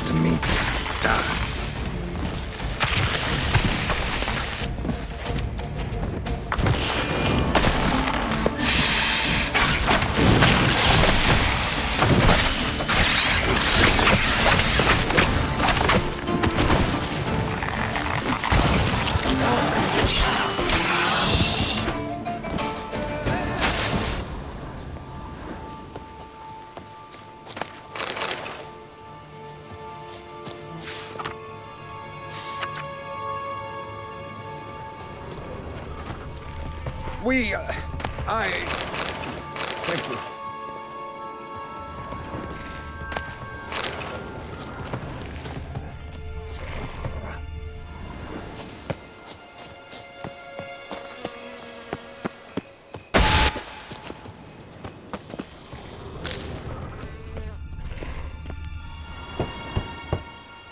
to meet. Die. Thank you.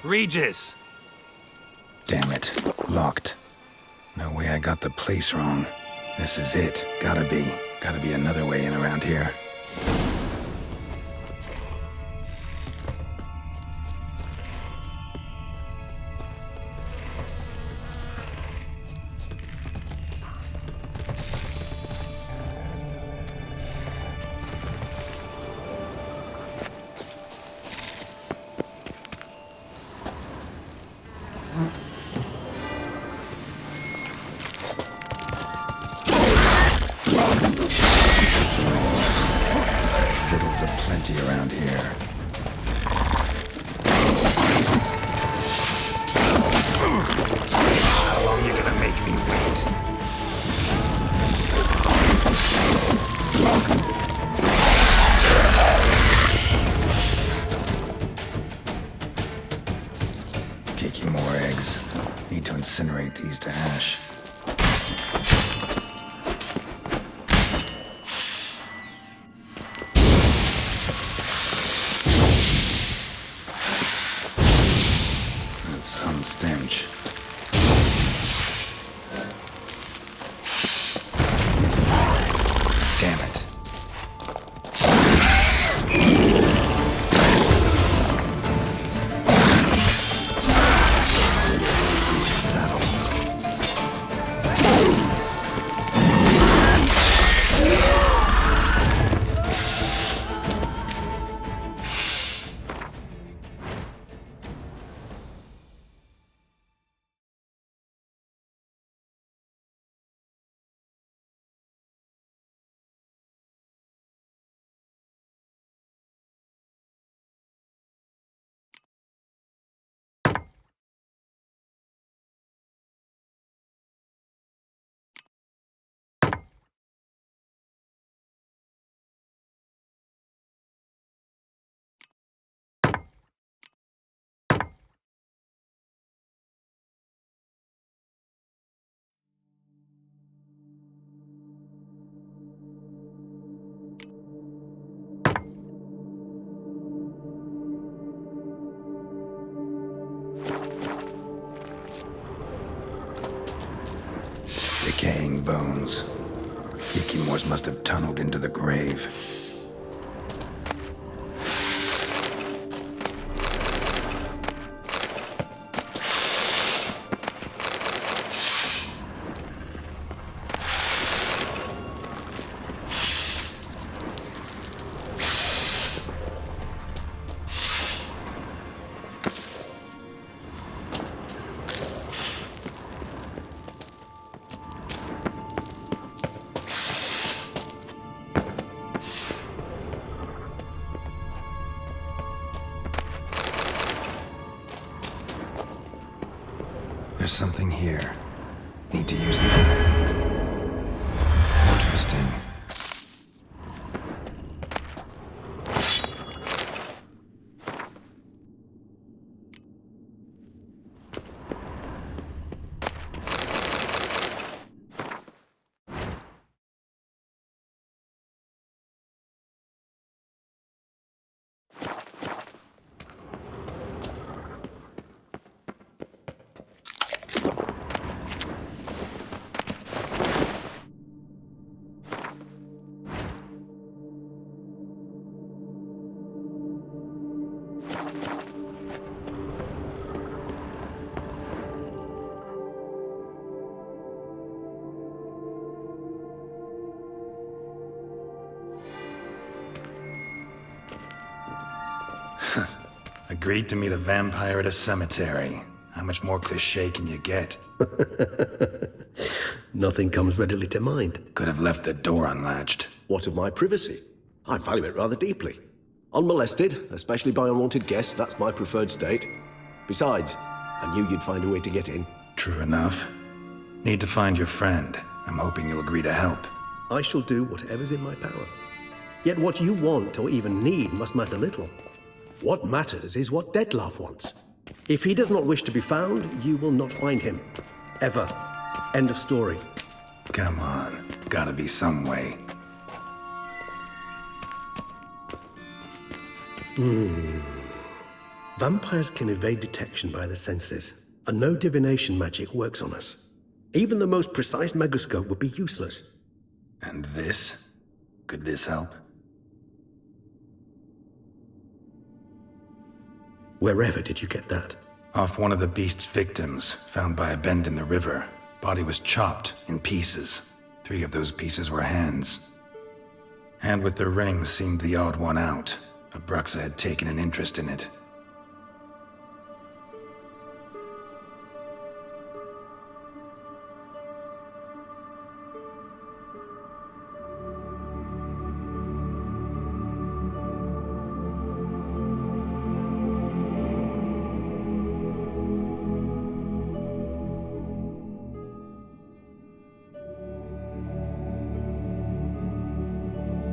Regis! Damn it. Locked. No way I got the place wrong. This is it. Gotta be. Gotta be another way in around here. Victuals aplenty around here. How long you gonna make me wait? Cakey more eggs. Need to incinerate these to ash. That's some stench. Damn it. Decaying bones. Ikimors must have tunneled into the grave. There's something here. Need to use the eye. Interesting. Agreed to meet a vampire at a cemetery. How much more cliché can you get? Nothing comes readily to mind. Could have left the door unlatched. What of my privacy? I value it rather deeply. Unmolested, especially by unwanted guests, that's my preferred state. Besides, I knew you'd find a way to get in. True enough. Need to find your friend. I'm hoping you'll agree to help. I shall do whatever's in my power. Yet what you want or even need must matter little. What matters is what Dettlaff wants. If he does not wish to be found, you will not find him. Ever. End of story. Come on. Gotta be some way. Vampires can evade detection by the senses, and no divination magic works on us. Even the most precise megascope would be useless. And this? Could this help? Wherever did you get that? Off one of the beast's victims, found by a bend in the river. Body was chopped in pieces. 3 of those pieces were hands. Hand with the ring seemed the odd one out. Abruxa had taken an interest in it.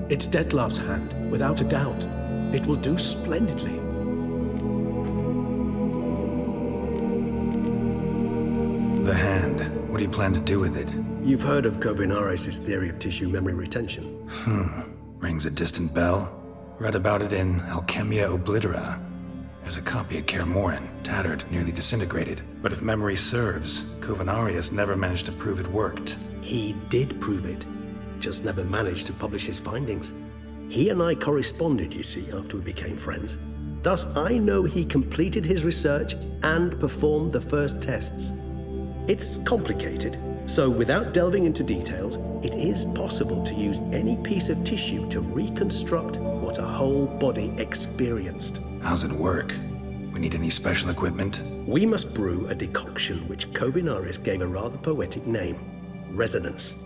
It's Dettlaff's hand, without a doubt. It will do splendidly. The hand. What do you plan to do with it? You've heard of Kovinaris' theory of tissue memory retention. Rings a distant bell. Read about it in Alchemia Oblitera. There's a copy at Kaer Morhen, tattered, nearly disintegrated. But if memory serves, Kovinaris never managed to prove it worked. He did prove it, just never managed to publish his findings. He and I corresponded, you see, after we became friends. Thus, I know he completed his research and performed the first tests. It's complicated, so without delving into details, it is possible to use any piece of tissue to reconstruct what a whole body experienced. How's it work? We need any special equipment? We must brew a decoction which Kovinaris gave a rather poetic name, resonance.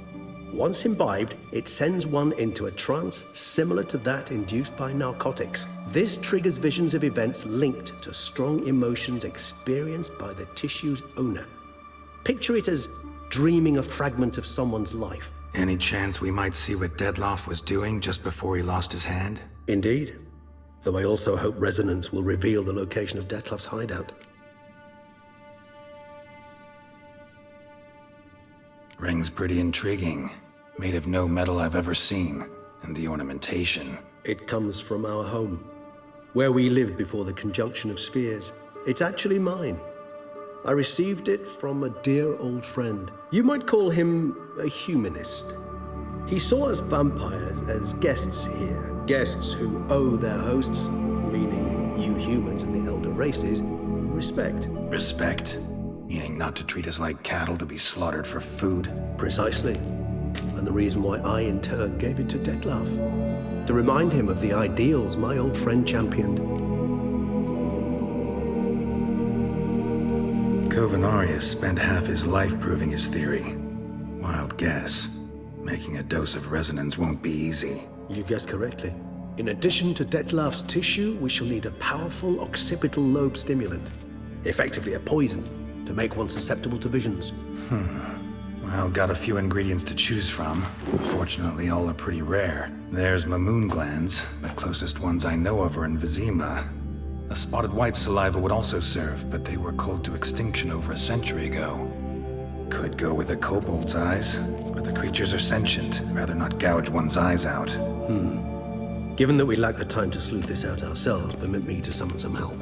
Once imbibed, it sends one into a trance similar to that induced by narcotics. This triggers visions of events linked to strong emotions experienced by the tissue's owner. Picture it as dreaming a fragment of someone's life. Any chance we might see what Dettlaff was doing just before he lost his hand? Indeed. Though I also hope resonance will reveal the location of Dettlaff's hideout. Ring's pretty intriguing. Made of no metal I've ever seen. And the ornamentation. It comes from our home, where we lived before the conjunction of spheres. It's actually mine. I received it from a dear old friend. You might call him a humanist. He saw us vampires as guests here, guests who owe their hosts, meaning you humans and the elder races, respect. Respect? Meaning not to treat us like cattle to be slaughtered for food? Precisely. And the reason why I, in turn, gave it to Dettlaff. To remind him of the ideals my old friend championed. Kovinaris spent half his life proving his theory. Wild guess. Making a dose of resonance won't be easy. You guessed correctly. In addition to Dettlaff's tissue, we shall need a powerful occipital lobe stimulant. Effectively a poison, to make one susceptible to visions. Well, got a few ingredients to choose from. Fortunately, all are pretty rare. There's Mamoon glands, but closest ones I know of are in Vizima. A spotted white saliva would also serve, but they were culled to extinction over a century ago. Could go with a kobold's eyes, but the creatures are sentient. Rather not gouge one's eyes out. Given that we lack the time to sleuth this out ourselves, permit me to summon some help.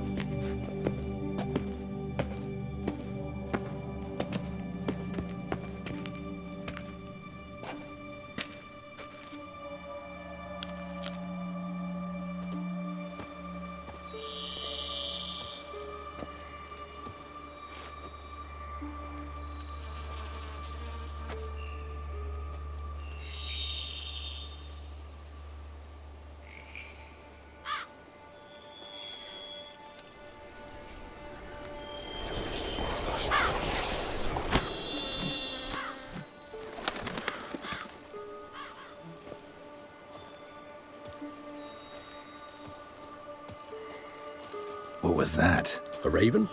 What was that? A raven?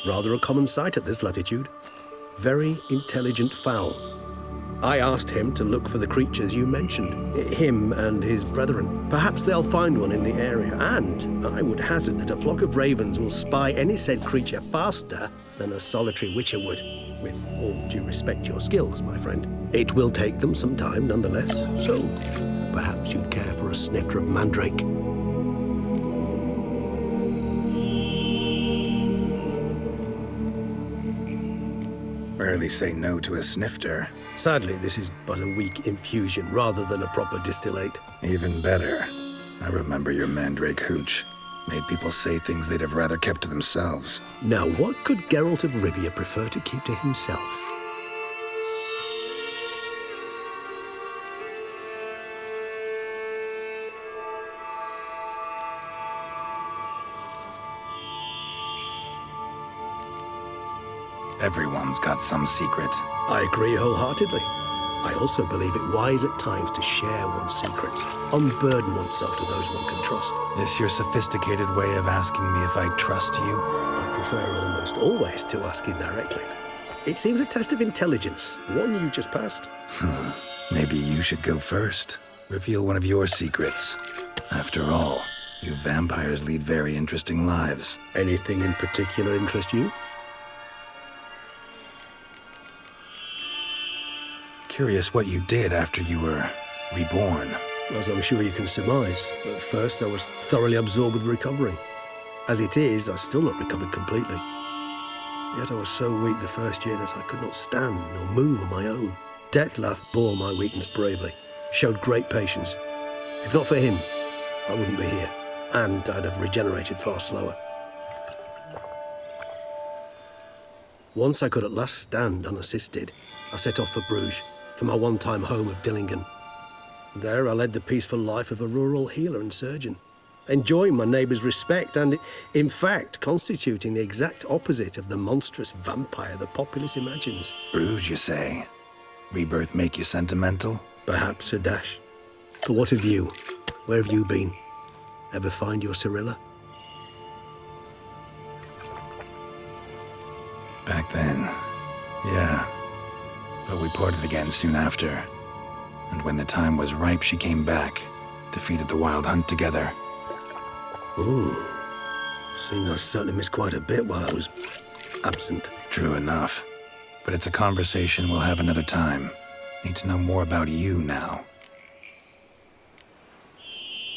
Rather a common sight at this latitude. Very intelligent fowl. I asked him to look for the creatures you mentioned, him and his brethren. Perhaps they'll find one in the area, and I would hazard that a flock of ravens will spy any said creature faster than a solitary witcher would. With all due respect to your skills, my friend. It will take them some time nonetheless, so perhaps you'd care for a snifter of mandrake. Rarely say no to a snifter. Sadly, this is but a weak infusion rather than a proper distillate. Even better. I remember your mandrake hooch. Made people say things they'd have rather kept to themselves. Now, what could Geralt of Rivia prefer to keep to himself? Everyone's got some secret. I agree wholeheartedly. I also believe it wise at times to share one's secrets, unburden oneself to those one can trust. This your sophisticated way of asking me if I trust you? I prefer almost always to ask indirectly. It seems a test of intelligence, one you just passed. Maybe you should go first. Reveal one of your secrets. After all, you vampires lead very interesting lives. Anything in particular interest you? Curious what you did after you were reborn. As I'm sure you can surmise, at first I was thoroughly absorbed with recovering. As it is, I've still not recovered completely. Yet I was so weak the first year that I could not stand nor move on my own. Detlef bore my weakness bravely, showed great patience. If not for him, I wouldn't be here, and I'd have regenerated far slower. Once I could at last stand unassisted, I set off for Bruges, for my one-time home of Dillingen. There I led the peaceful life of a rural healer and surgeon, enjoying my neighbours' respect and, in fact, constituting the exact opposite of the monstrous vampire the populace imagines. Bruges, you say? Rebirth make you sentimental? Perhaps a dash. But what of you? Where have you been? Ever find your Cyrilla? Back then, yeah. But we parted again soon after. And when the time was ripe, she came back, defeated the Wild Hunt together. Ooh. Seems I certainly missed quite a bit while I was absent. True enough. But it's a conversation we'll have another time. Need to know more about you now.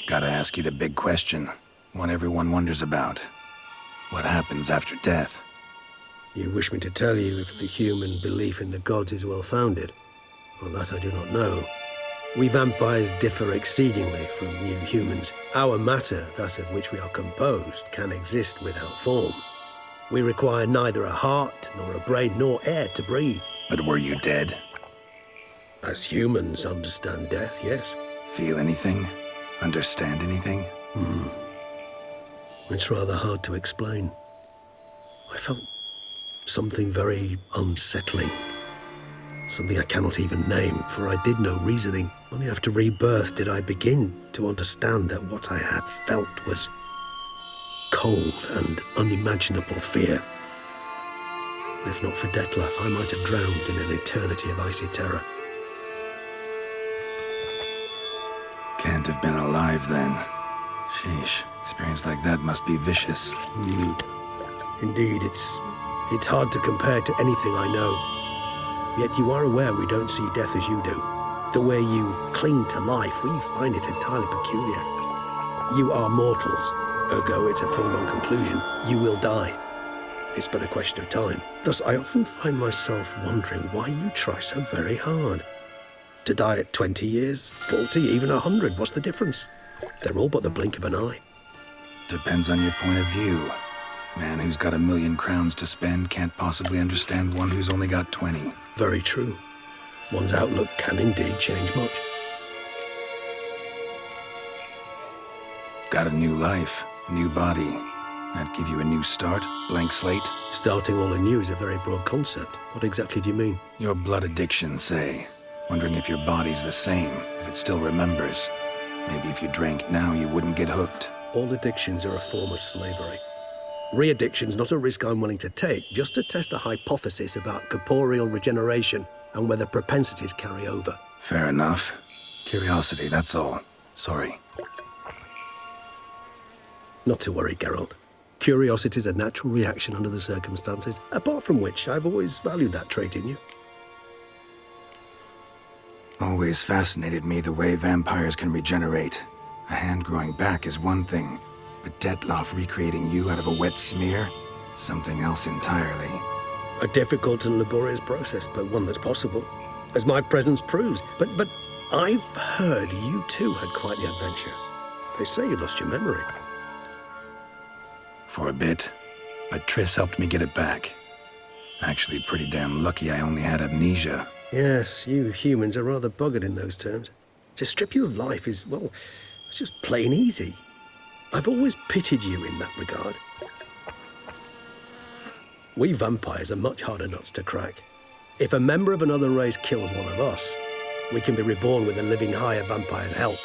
Gotta ask you the big question. One everyone wonders about. What happens after death? You wish me to tell you if the human belief in the gods is well-founded? Well, that I do not know. We vampires differ exceedingly from you humans. Our matter, that of which we are composed, can exist without form. We require neither a heart, nor a brain, nor air to breathe. But were you dead? As humans understand death, yes. Feel anything? Understand anything? It's rather hard to explain. I felt something very unsettling. Something I cannot even name, for I did no reasoning. Only after rebirth did I begin to understand that what I had felt was cold and unimaginable fear. If not for Detlef, I might have drowned in an eternity of icy terror. Can't have been alive then. Sheesh, experience like that must be vicious. Indeed, it's hard to compare to anything I know. Yet you are aware we don't see death as you do. The way you cling to life, we find it entirely peculiar. You are mortals, ergo it's a foregone conclusion. You will die. It's but a question of time. Thus, I often find myself wondering why you try so very hard. To die at 20 years, 40, even 100, what's the difference? They're all but the blink of an eye. Depends on your point of view. Man who's got 1,000,000 crowns to spend can't possibly understand one who's only got 20. Very true. One's outlook can indeed change much. Got a new life, a new body. That give you a new start, blank slate? Starting all anew is a very broad concept. What exactly do you mean? Your blood addiction, say. Wondering if your body's the same, if it still remembers. Maybe if you drank now, you wouldn't get hooked. All addictions are a form of slavery. Re-addiction's not a risk I'm willing to take, just to test a hypothesis about corporeal regeneration and whether propensities carry over. Fair enough. Curiosity, that's all. Sorry. Not to worry, Geralt. Curiosity's a natural reaction under the circumstances, apart from which I've always valued that trait in you. Always fascinated me the way vampires can regenerate. A hand growing back is one thing, but Detloff recreating you out of a wet smear? Something else entirely. A difficult and laborious process, but one that's possible, as my presence proves. But I've heard you too had quite the adventure. They say you lost your memory. For a bit, but Triss helped me get it back. Actually, pretty damn lucky I only had amnesia. Yes, you humans are rather buggered in those terms. To strip you of life is, well, it's just plain easy. I've always pitied you in that regard. We vampires are much harder nuts to crack. If a member of another race kills one of us, we can be reborn with a living higher vampire's help.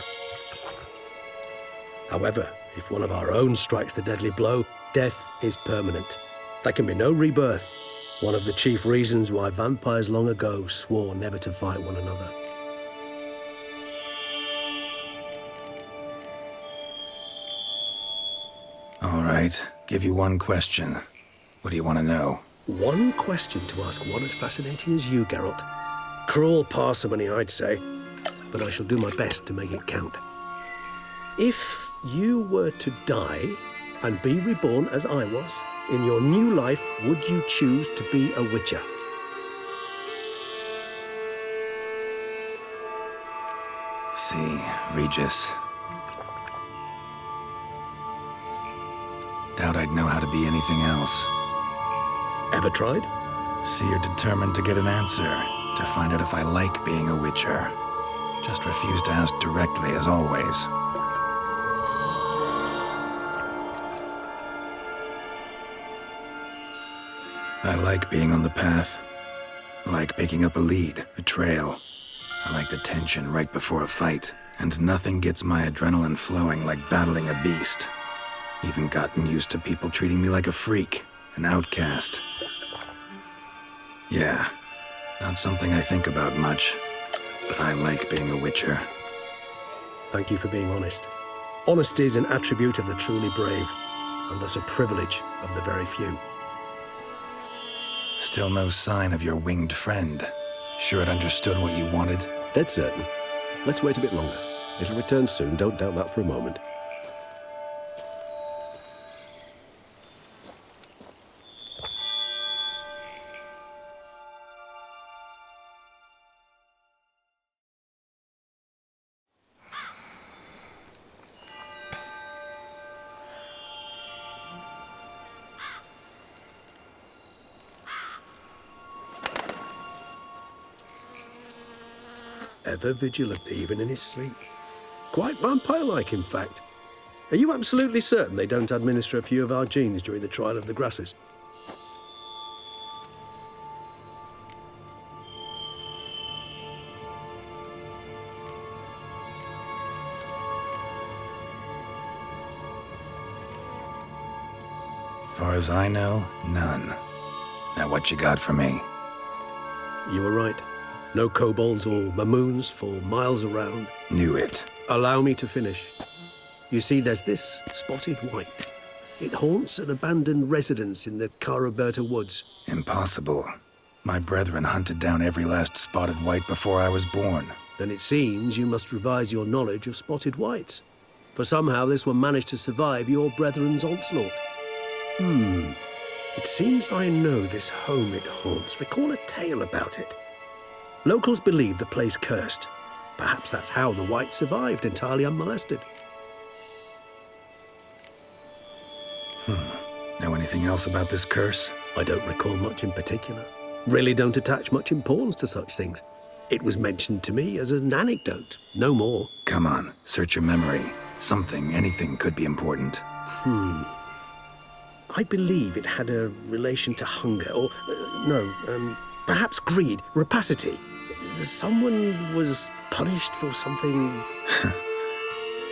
However, if one of our own strikes the deadly blow, death is permanent. There can be no rebirth. One of the chief reasons why vampires long ago swore never to fight one another. All right, give you one question. What do you want to know? One question to ask one as fascinating as you, Geralt. Cruel parsimony, I'd say, but I shall do my best to make it count. If you were to die and be reborn as I was, in your new life, would you choose to be a witcher? See, Regis. Doubt I'd know how to be anything else. Ever tried? See, you're determined to get an answer, to find out if I like being a witcher. Just refuse to ask directly, as always. I like being on the path. I like picking up a lead, a trail. I like the tension right before a fight. And nothing gets my adrenaline flowing like battling a beast. Even gotten used to people treating me like a freak, an outcast. Yeah, not something I think about much, but I like being a witcher. Thank you for being honest. Honesty is an attribute of the truly brave, and thus a privilege of the very few. Still no sign of your winged friend. Sure it understood what you wanted? Dead certain. Let's wait a bit longer. It'll return soon, don't doubt that for a moment. Ever vigilant, even in his sleep. Quite vampire-like, in fact. Are you absolutely certain they don't administer a few of our genes during the trial of the grasses? Far as I know, none. Now what you got for me? You were right. No kobolds or mamoons for miles around. Knew it. Allow me to finish. You see, there's this spotted white. It haunts an abandoned residence in the Caraberta woods. Impossible. My brethren hunted down every last spotted white before I was born. Then it seems you must revise your knowledge of spotted whites. For somehow this one managed to survive your brethren's onslaught. It seems I know this home it haunts. Recall a tale about it. Locals believe the place cursed. Perhaps that's how the white survived, entirely unmolested. Know anything else about this curse? I don't recall much in particular. Really don't attach much importance to such things. It was mentioned to me as an anecdote, no more. Come on, search your memory. Something, anything could be important. I believe it had a relation to hunger, or, perhaps greed, rapacity. Someone was punished for something.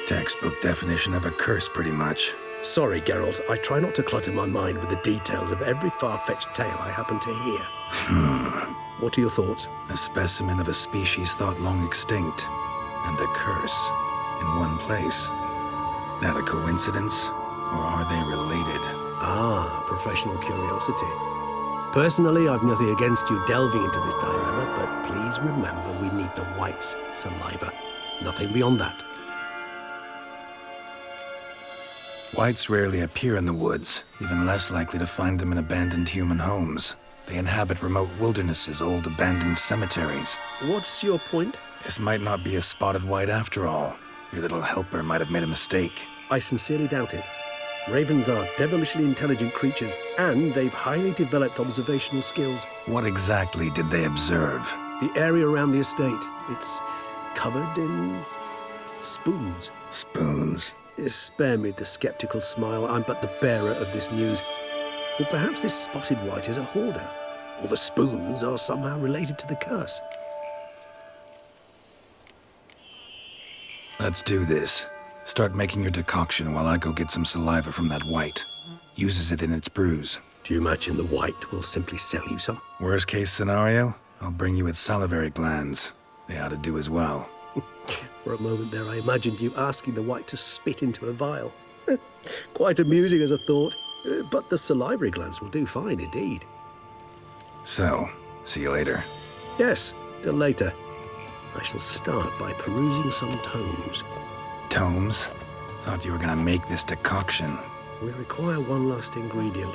Textbook definition of a curse, pretty much. Sorry, Geralt. I try not to clutter my mind with the details of every far-fetched tale I happen to hear. What are your thoughts? A specimen of a species thought long extinct, and a curse in one place. That a coincidence, or are they related? Ah, professional curiosity. Personally, I've nothing against you delving into this dilemma, but please remember we need the white's saliva. Nothing beyond that. Whites rarely appear in the woods, even less likely to find them in abandoned human homes. They inhabit remote wildernesses, old abandoned cemeteries. What's your point? This might not be a spotted white after all. Your little helper might have made a mistake. I sincerely doubt it. Ravens are devilishly intelligent creatures, and they've highly developed observational skills. What exactly did they observe? The area around the estate, it's covered in spoons. Spoons? Spare me the skeptical smile. I'm but the bearer of this news. Or perhaps this spotted white is a hoarder. Or the spoons are somehow related to the curse. Let's do this. Start making your decoction while I go get some saliva from that white. Uses it in its brews. Do you imagine the white will simply sell you some? Worst case scenario, I'll bring you its salivary glands. They ought to do as well. For a moment there, I imagined you asking the white to spit into a vial. Quite amusing as a thought, but the salivary glands will do fine indeed. So, see you later. Yes, till later. I shall start by perusing some tomes. Tomes? Thought you were gonna make this decoction. We require one last ingredient.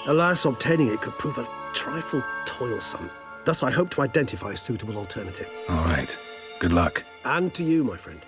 Alas, obtaining it could prove a trifle toilsome. Thus, I hope to identify a suitable alternative. All right. Good luck. And to you, my friend.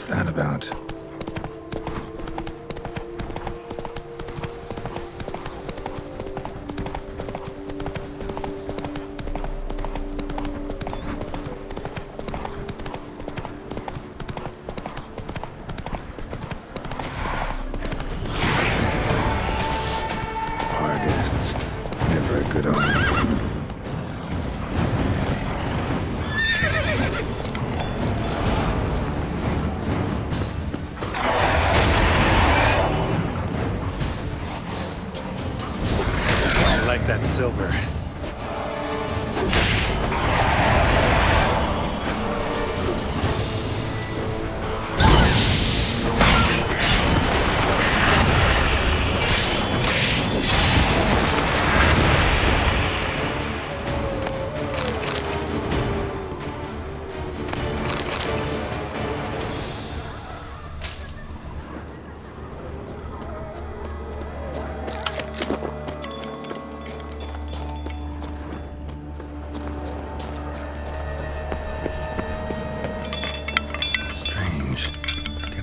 that about? Artists. Never a good omen. That silver.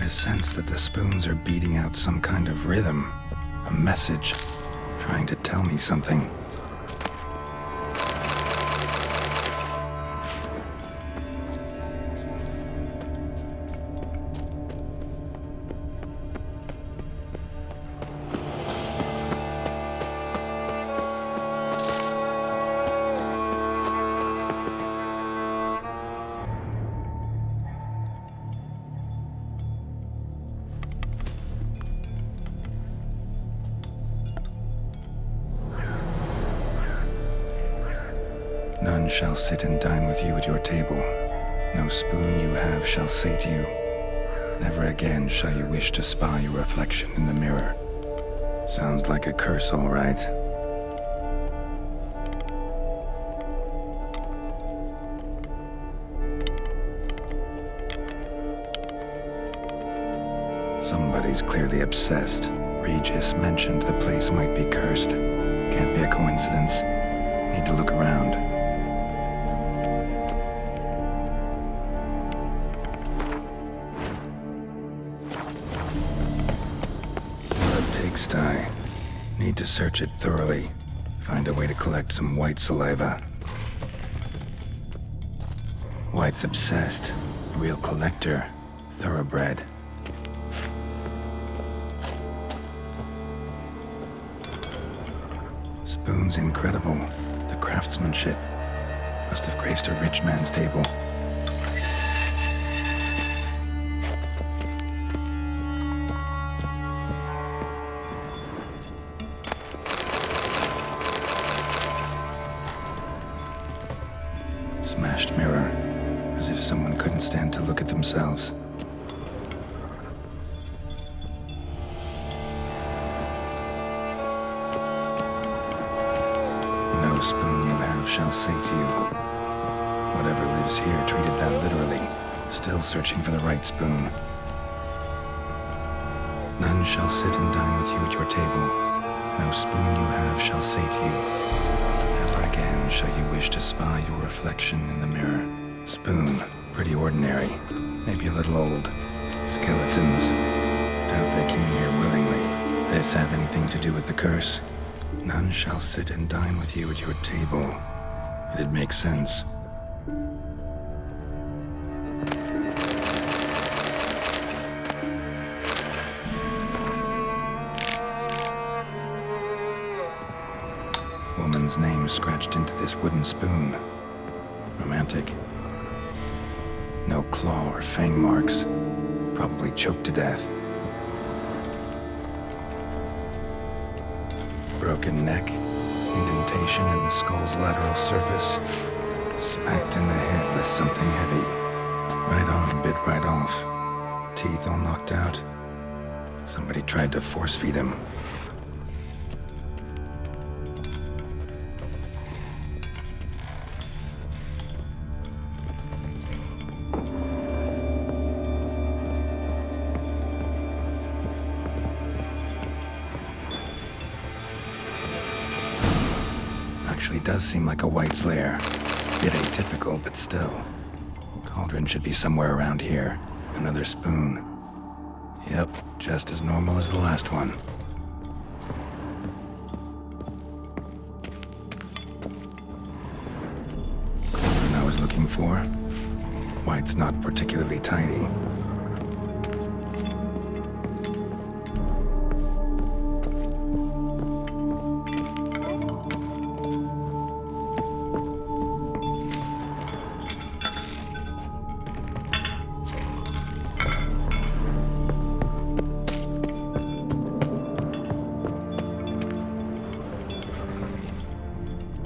Sense that the spoons are beating out some kind of rhythm, a message, trying to tell me something. None shall sit and dine with you at your table. No spoon you have shall sate you. Never again shall you wish to spy your reflection in the mirror. Sounds like a curse, all right. Somebody's clearly obsessed. Regis mentioned the place might be cursed. Can't be a coincidence. Need to look around. Pigsty. Need to search it thoroughly. Find a way to collect some white saliva. White's obsessed. A real collector. Thoroughbred. Spoon's incredible. The craftsmanship. Must have graced a rich man's table. Smashed mirror, as if someone couldn't stand to look at themselves. No spoon you have shall sate you. Whatever lives here treated that literally, still searching for the right spoon. None shall sit and dine with you at your table. No spoon you have shall sate you. Again shall you wish to spy your reflection in the mirror. Spoon, pretty ordinary, maybe a little old. Skeletons, doubt they came here willingly. This have anything to do with the curse? None shall sit and dine with you at your table. It'd make sense. Woman's name scratched into this wooden spoon. Romantic. No claw or fang marks. Probably choked to death. Broken neck. Indentation in the skull's lateral surface. Smacked in the head with something heavy. Right arm bit right off. Teeth all knocked out. Somebody tried to force feed him. Actually does seem like a White's lair. Bit atypical, but still. Cauldron should be somewhere around here. Another spoon. Yep, just as normal as the last one. What I was looking for? White's not particularly tiny.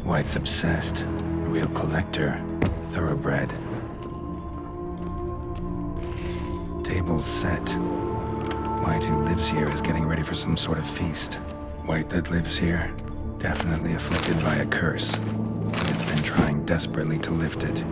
White's obsessed. A real collector. Thoroughbred. Table's set. White, who lives here, is getting ready for some sort of feast. White that lives here, definitely afflicted by a curse. And it's been trying desperately to lift it.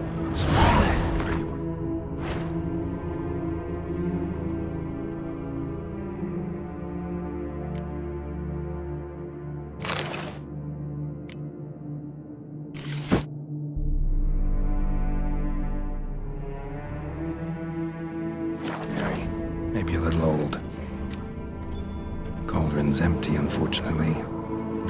Maybe a little old. Cauldron's empty, unfortunately.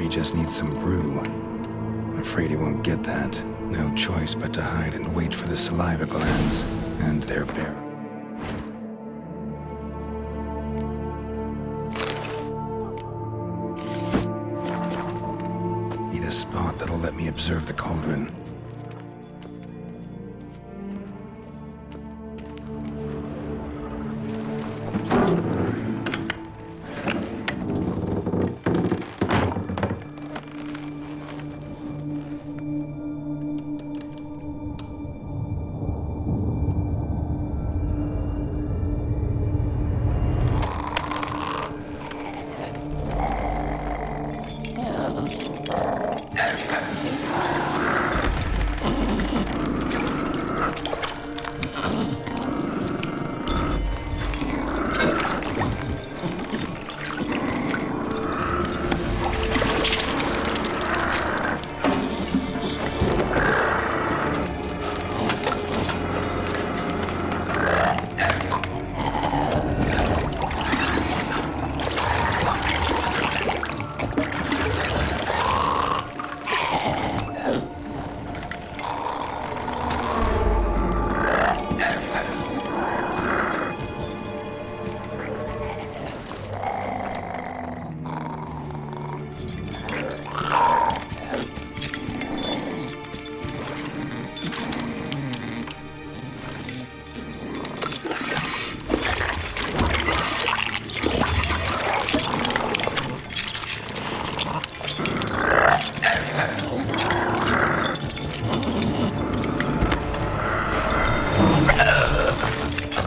Regis needs some brew. I'm afraid he won't get that. No choice but to hide and wait for the saliva glands and their bearer. Need a spot that'll let me observe the cauldron.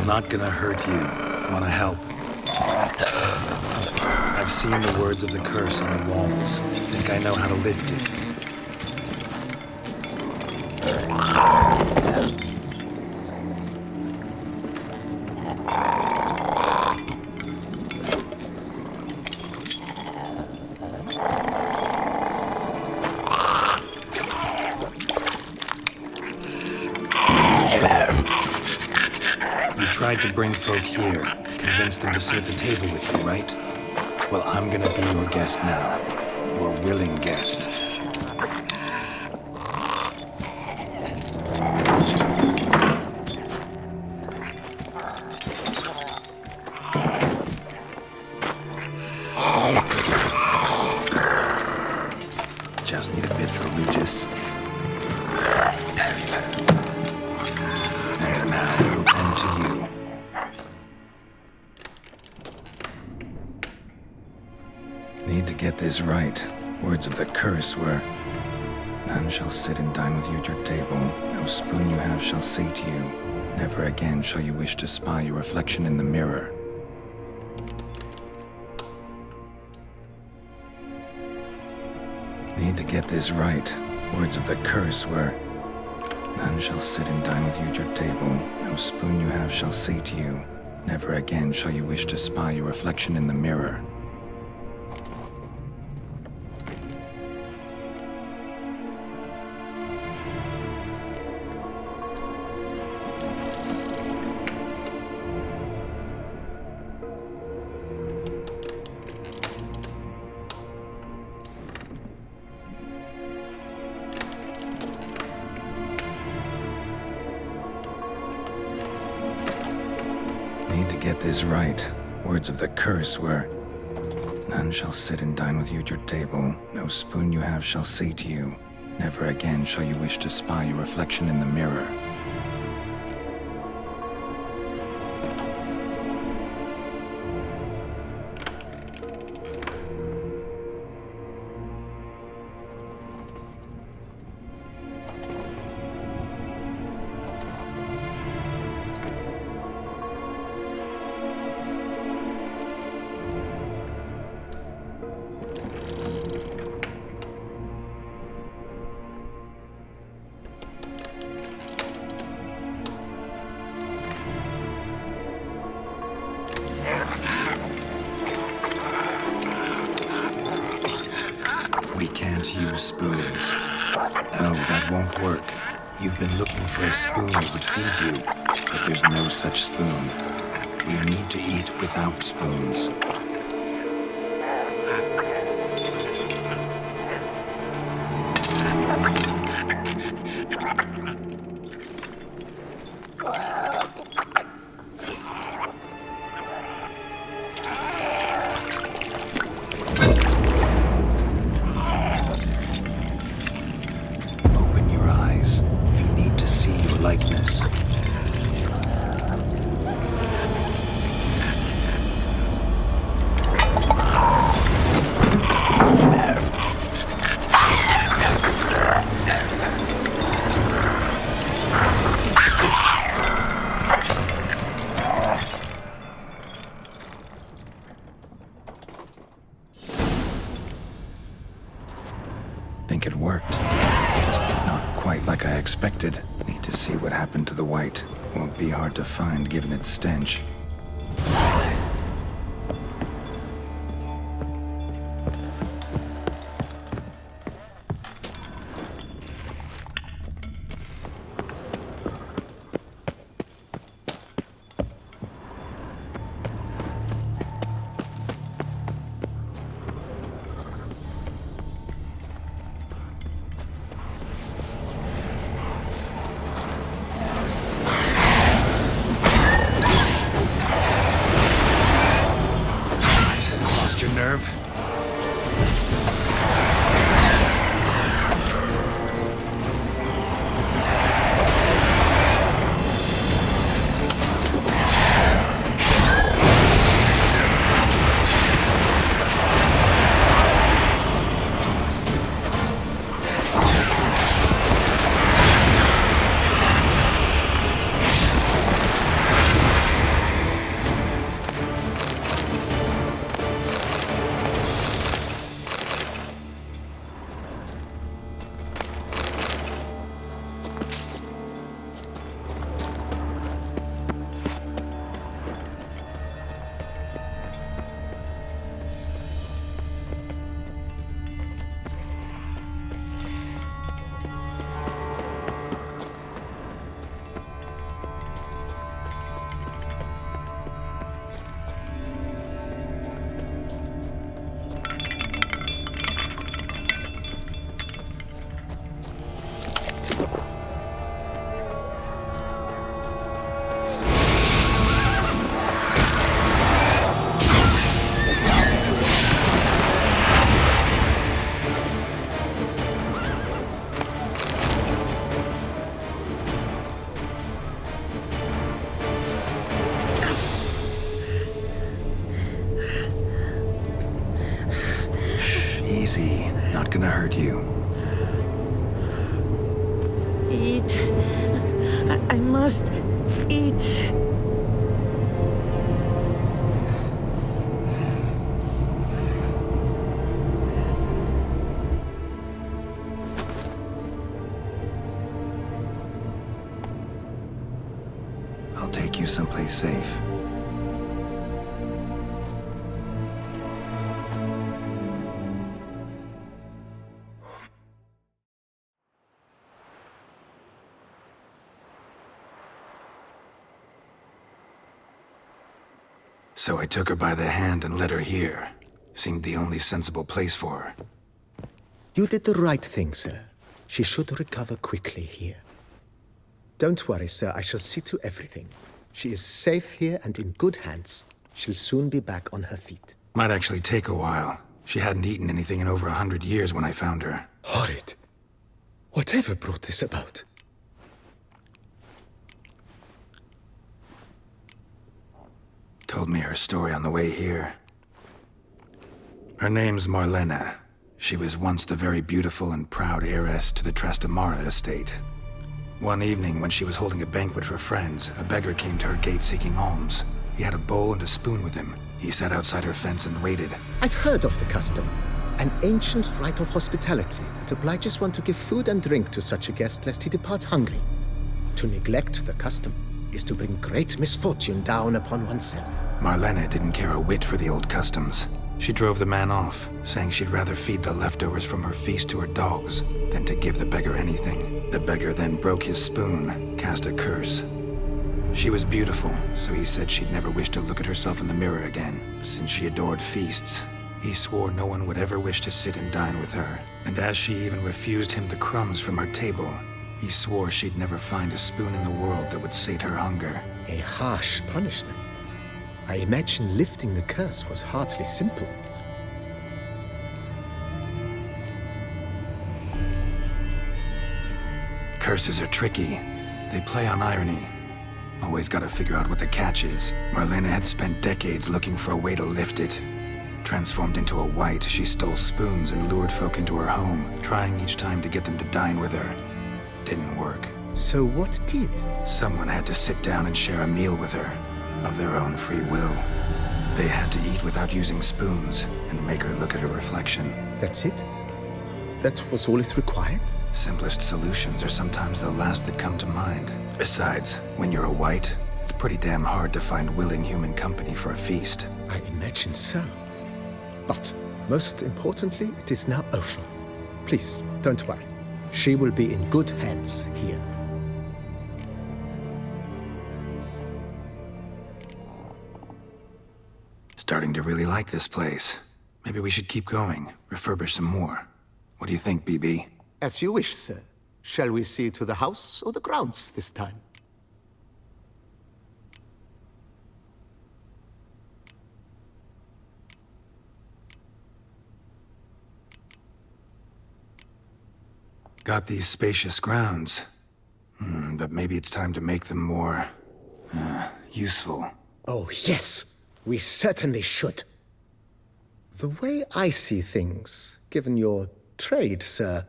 Not gonna hurt you. Wanna help? I've seen the words of the curse on the walls. Think I know how to lift it. Tried to bring folk here, convince them to sit at the table with you, right? Well, I'm gonna be your guest now. Your willing guest. Just need a bit for Regis. And now we'll tend to you. Need to get this right. Words of the curse were, none shall sit and dine with you at your table. No spoon you have shall sate you. Never again shall you wish to spy your reflection in the mirror. Need to get this right. Words of the curse were, none shall sit and dine with you at your table. No spoon you have shall sate you. Never again shall you wish to spy your reflection in the mirror. Get this right. Words of the curse were, "None shall sit and dine with you at your table. No spoon you have shall say to you, never again shall you wish to spy your reflection in the mirror." We can't use spoons. No, that won't work. You've been looking for a spoon that would feed you, but there's no such spoon. We need to eat without spoons. Open your eyes. You need to see your likeness. Think it worked. Just not quite like I expected. Need to see what happened to the white. Won't be hard to find given its stench. Lost your nerve? Easy. Not gonna hurt you. Eat. I must eat. I'll take you someplace safe. So I took her by the hand and led her here. Seemed the only sensible place for her. You did the right thing, sir. She should recover quickly here. Don't worry, sir. I shall see to everything. She is safe here and in good hands. She'll soon be back on her feet. Might actually take a while. She hadn't eaten anything in over 100 years when I found her. Horrid. Whatever brought this about? Told me her story on the way here. Her name's Marlena. She was once the very beautiful and proud heiress to the Trastamara estate. One evening, when she was holding a banquet for friends, a beggar came to her gate seeking alms. He had a bowl and a spoon with him. He sat outside her fence and waited. I've heard of the custom. An ancient rite of hospitality that obliges one to give food and drink to such a guest lest he depart hungry. To neglect the custom is to bring great misfortune down upon oneself. Marlena didn't care a whit for the old customs. She drove the man off, saying she'd rather feed the leftovers from her feast to her dogs than to give the beggar anything. The beggar then broke his spoon, cast a curse. She was beautiful, so he said she'd never wish to look at herself in the mirror again. Since she adored feasts, he swore no one would ever wish to sit and dine with her. And as she even refused him the crumbs from her table, he swore she'd never find a spoon in the world that would sate her hunger. A harsh punishment. I imagine lifting the curse was hardly simple. Curses are tricky. They play on irony. Always gotta figure out what the catch is. Marlena had spent decades looking for a way to lift it. Transformed into a wight, she stole spoons and lured folk into her home, trying each time to get them to dine with her. Didn't work. So what did? Someone had to sit down and share a meal with her, of their own free will. They had to eat without using spoons, and make her look at her reflection. That's it? That was all it required? Simplest solutions are sometimes the last that come to mind. Besides, when you're a wight, it's pretty damn hard to find willing human company for a feast. I imagine so. But, most importantly, it is now over. Please, don't worry. She will be in good hands here. Starting to really like this place. Maybe we should keep going, refurbish some more. What do you think, BB? As you wish, sir. Shall we see to the house or the grounds this time? Got these spacious grounds. But maybe it's time to make them more... useful. Oh, yes. We certainly should. The way I see things, given your trade, sir,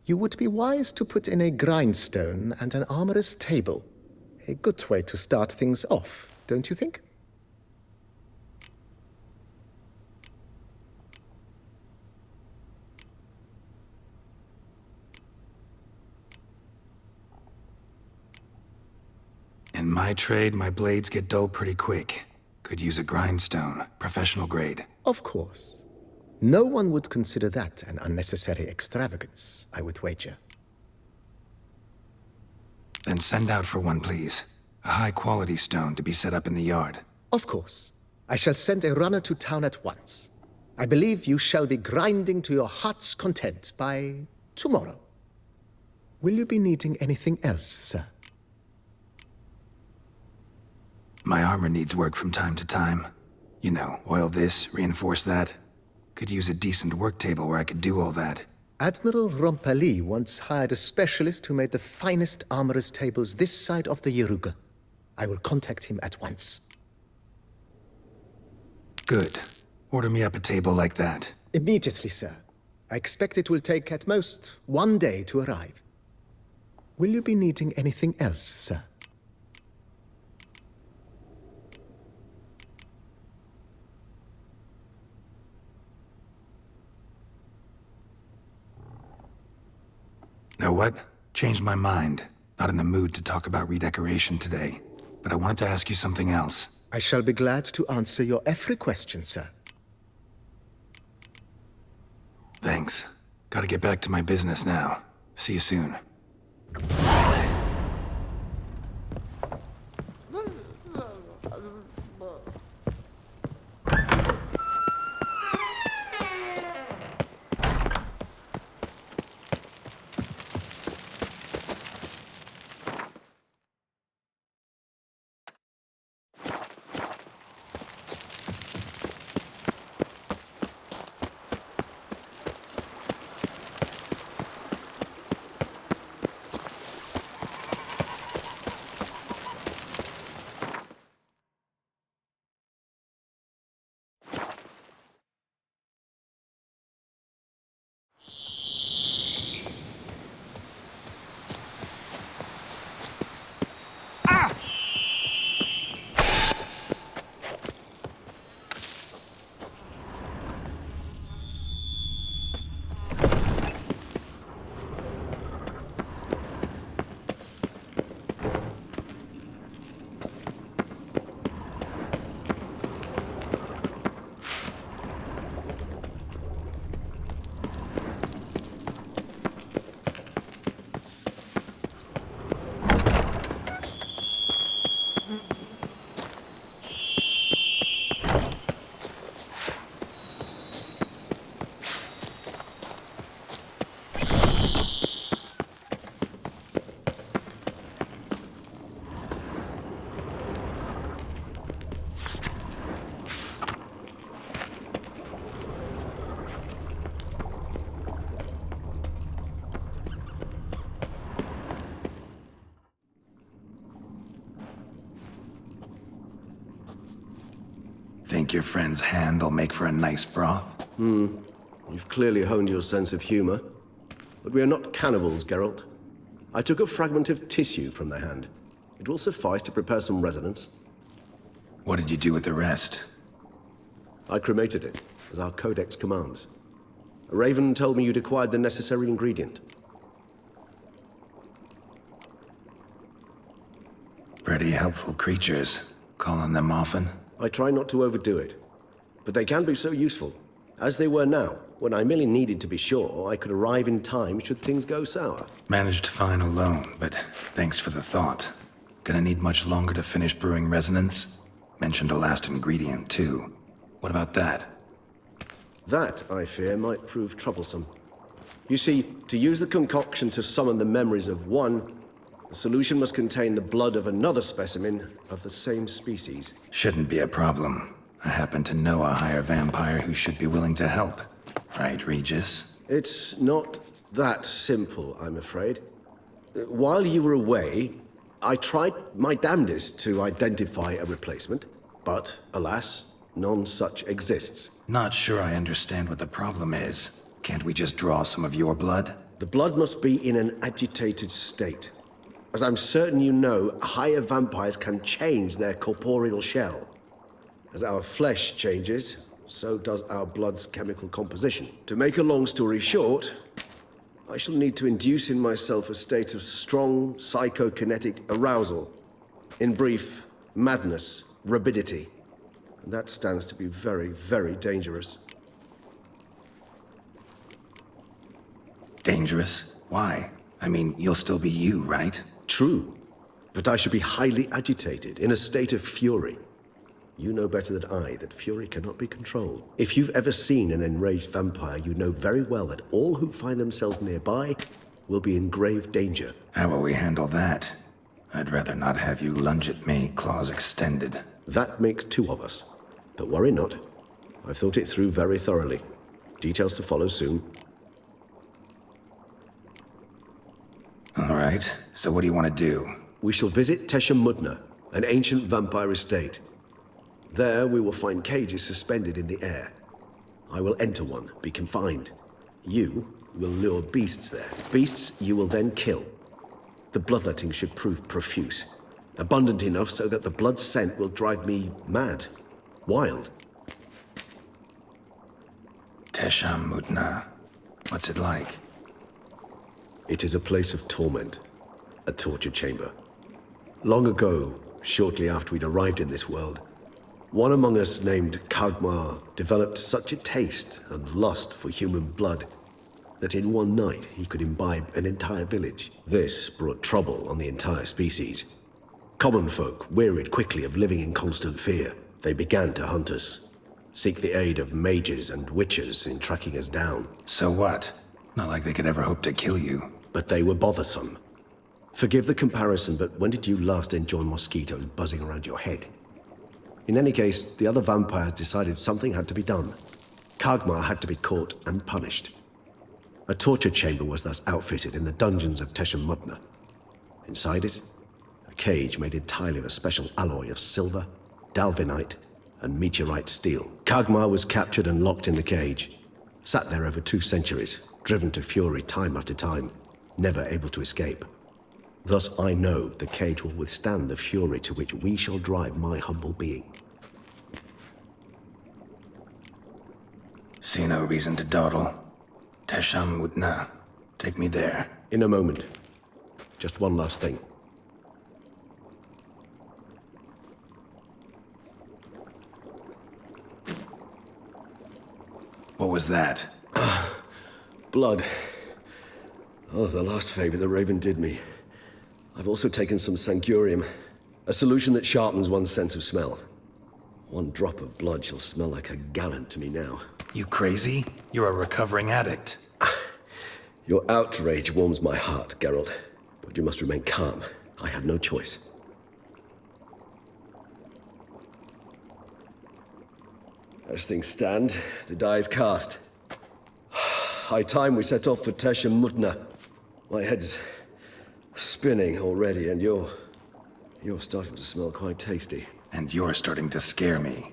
you would be wise to put in a grindstone and an armorer's table. A good way to start things off, don't you think? In my trade, my blades get dull pretty quick. Could use a grindstone, professional grade. Of course. No one would consider that an unnecessary extravagance, I would wager. Then send out for one, please. A high-quality stone to be set up in the yard. Of course. I shall send a runner to town at once. I believe you shall be grinding to your heart's content by tomorrow. Will you be needing anything else, sir? My armor needs work from time to time. You know, oil this, reinforce that. Could use a decent work table where I could do all that. Admiral Rompali once hired a specialist who made the finest armorer's tables this side of the Yeruga. I will contact him at once. Good. Order me up a table like that. Immediately, sir. I expect it will take at most 1 day to arrive. Will you be needing anything else, sir? Know what? Changed my mind. Not in the mood to talk about redecoration today. But I wanted to ask you something else. I shall be glad to answer your every question, sir. Thanks. Gotta get back to my business now. See you soon. Think your friend's hand will make for a nice broth? You've clearly honed your sense of humor. But we are not cannibals, Geralt. I took a fragment of tissue from their hand. It will suffice to prepare some resonance. What did you do with the rest? I cremated it, as our codex commands. A raven told me you'd acquired the necessary ingredient. Pretty helpful creatures. Call on them often? I try not to overdo it, but they can be so useful, as they were now, when I merely needed to be sure I could arrive in time should things go sour. Managed fine alone, but thanks for the thought. Gonna need much longer to finish brewing resonance? Mentioned a last ingredient, too. What about that? That, I fear, might prove troublesome. You see, to use the concoction to summon the memories of one, the solution must contain the blood of another specimen of the same species. Shouldn't be a problem. I happen to know a higher vampire who should be willing to help. Right, Regis? It's not that simple, I'm afraid. While you were away, I tried my damnedest to identify a replacement, but alas, none such exists. Not sure I understand what the problem is. Can't we just draw some of your blood? The blood must be in an agitated state. As I'm certain you know, higher vampires can change their corporeal shell. As our flesh changes, so does our blood's chemical composition. To make a long story short, I shall need to induce in myself a state of strong psychokinetic arousal. In brief, madness, rabidity. And that stands to be very, very dangerous. Dangerous? Why? I mean, you'll still be you, right? True, but I should be highly agitated, in a state of fury. You know better than I that fury cannot be controlled. If you've ever seen an enraged vampire, you know very well that all who find themselves nearby will be in grave danger. How will we handle that? I'd rather not have you lunge at me, claws extended. That makes two of us. But worry not. I've thought it through very thoroughly. Details to follow soon. All right, so what do you want to do? We shall visit Teşemmüdnä, an ancient vampire estate. There we will find cages suspended in the air. I will enter one, be confined. You will lure beasts there. Beasts you will then kill. The bloodletting should prove profuse. Abundant enough so that the blood scent will drive me mad. Wild. Teşemmüdnä. What's it like? It is a place of torment. A torture chamber. Long ago, shortly after we'd arrived in this world, one among us named Kagmar developed such a taste and lust for human blood that in one night he could imbibe an entire village. This brought trouble on the entire species. Common folk wearied quickly of living in constant fear. They began to hunt us, seek the aid of mages and witches in tracking us down. So what? Not like they could ever hope to kill you. But they were bothersome. Forgive the comparison, but when did you last enjoy mosquitoes buzzing around your head? In any case, the other vampires decided something had to be done. Kagmar had to be caught and punished. A torture chamber was thus outfitted in the dungeons of Teşemmüdnä. Inside it, a cage made entirely of a special alloy of silver, dalvinite, and meteorite steel. Kagmar was captured and locked in the cage. Sat there over 2 centuries, driven to fury time after time, never able to escape. Thus I know the cage will withstand the fury to which we shall drive my humble being. See no reason to dawdle. Teşemmüdnä. Take me there. In a moment. Just one last thing. What was that? Blood. Oh, the last favor the Raven did me. I've also taken some Sancurium, a solution that sharpens one's sense of smell. One drop of blood shall smell like a gallon to me now. You crazy? You're a recovering addict. Your outrage warms my heart, Geralt. But you must remain calm. I have no choice. As things stand, the die is cast. High time we set off for Teşemmüdnä. My head's spinning already, and you're starting to smell quite tasty. And you're starting to scare me.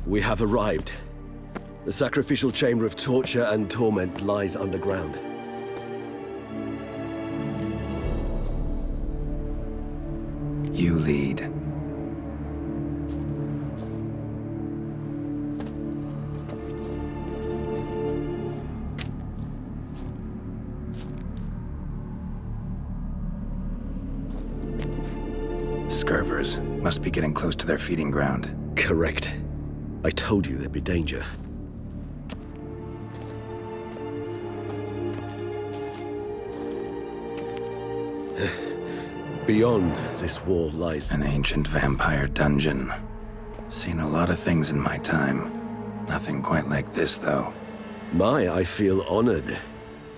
We have arrived. The sacrificial chamber of torture and torment lies underground. You lead. Scurvers must be getting close to their feeding ground. Correct. I told you there'd be danger. Beyond this wall lies An ancient vampire dungeon. Seen a lot of things in my time. Nothing quite like this, though. I feel honored.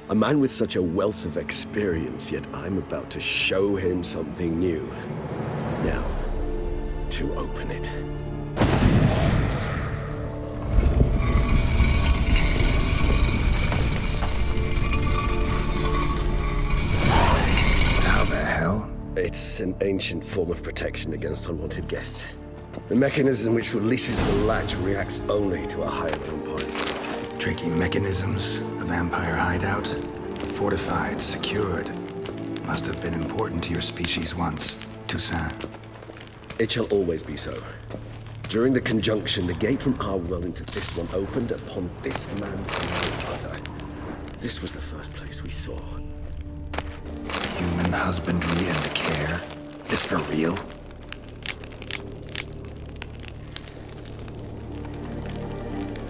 A man with such a wealth of experience, yet I'm about to show him something new. Now, to open it. How the hell? It's an ancient form of protection against unwanted guests. The mechanism which releases the latch reacts only to a higher vampire. Tricky mechanisms, a vampire hideout. Fortified, secured. Must have been important to your species once, Toussaint. It shall always be so. During the conjunction, the gate from our world into this one opened upon this land from no other. This was the first place we saw. Human husbandry and care? This for real?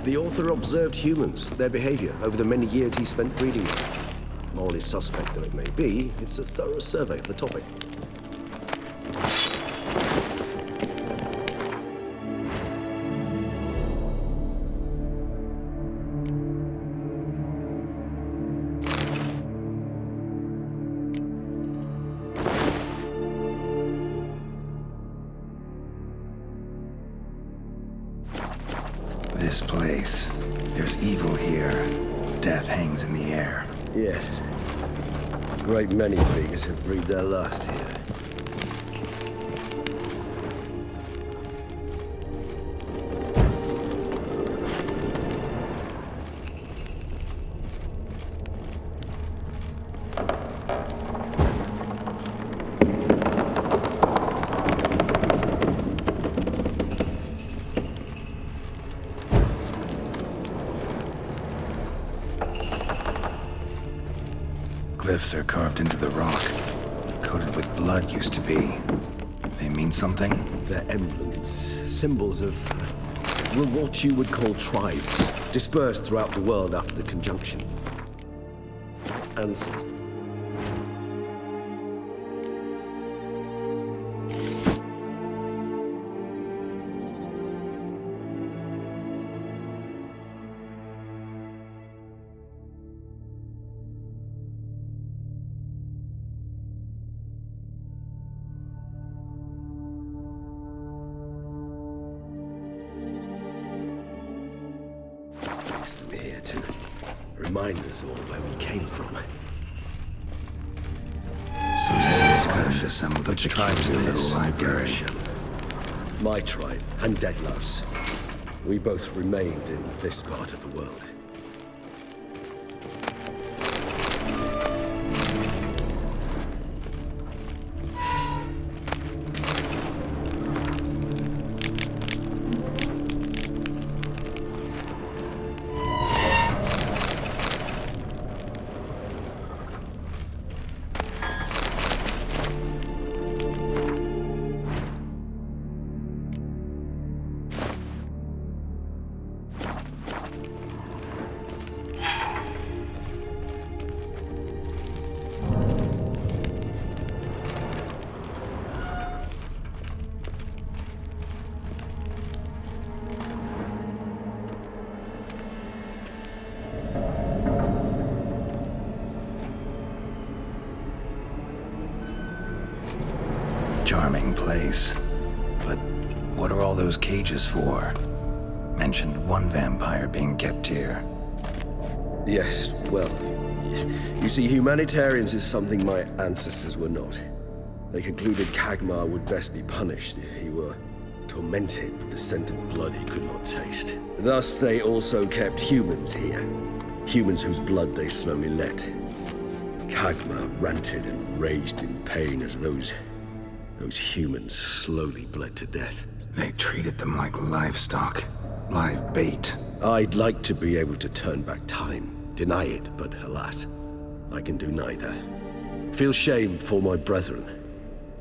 The author observed humans, their behavior, over the many years he spent breeding them. Morally suspect though it may be, it's a thorough survey of the topic. This place. There's evil here. Death hangs in the air. Yes. A great many beggars have breathed their last here. Glyphs are carved into the rock. Coated with blood used to be. They mean something? They're emblems, symbols of, what you would call tribes, dispersed throughout the world after the conjunction. Ancestors. Them here to remind us all where we came from. So this kind assembled a peculiar little library. Gersham. My tribe and Deadlove's. We both remained in this part of the world. Charming place. But what are all those cages for? Mentioned one vampire being kept here. Yes, well, you see, humanitarians is something my ancestors were not. They concluded Kagmar would best be punished if he were tormented with the scent of blood he could not taste. Thus they also kept humans here. Humans whose blood they slowly let. Kagma ranted and raged in pain as those humans slowly bled to death. They treated them like livestock. Live bait. I'd like to be able to turn back time, deny it, but alas, I can do neither. Feel shame for my brethren.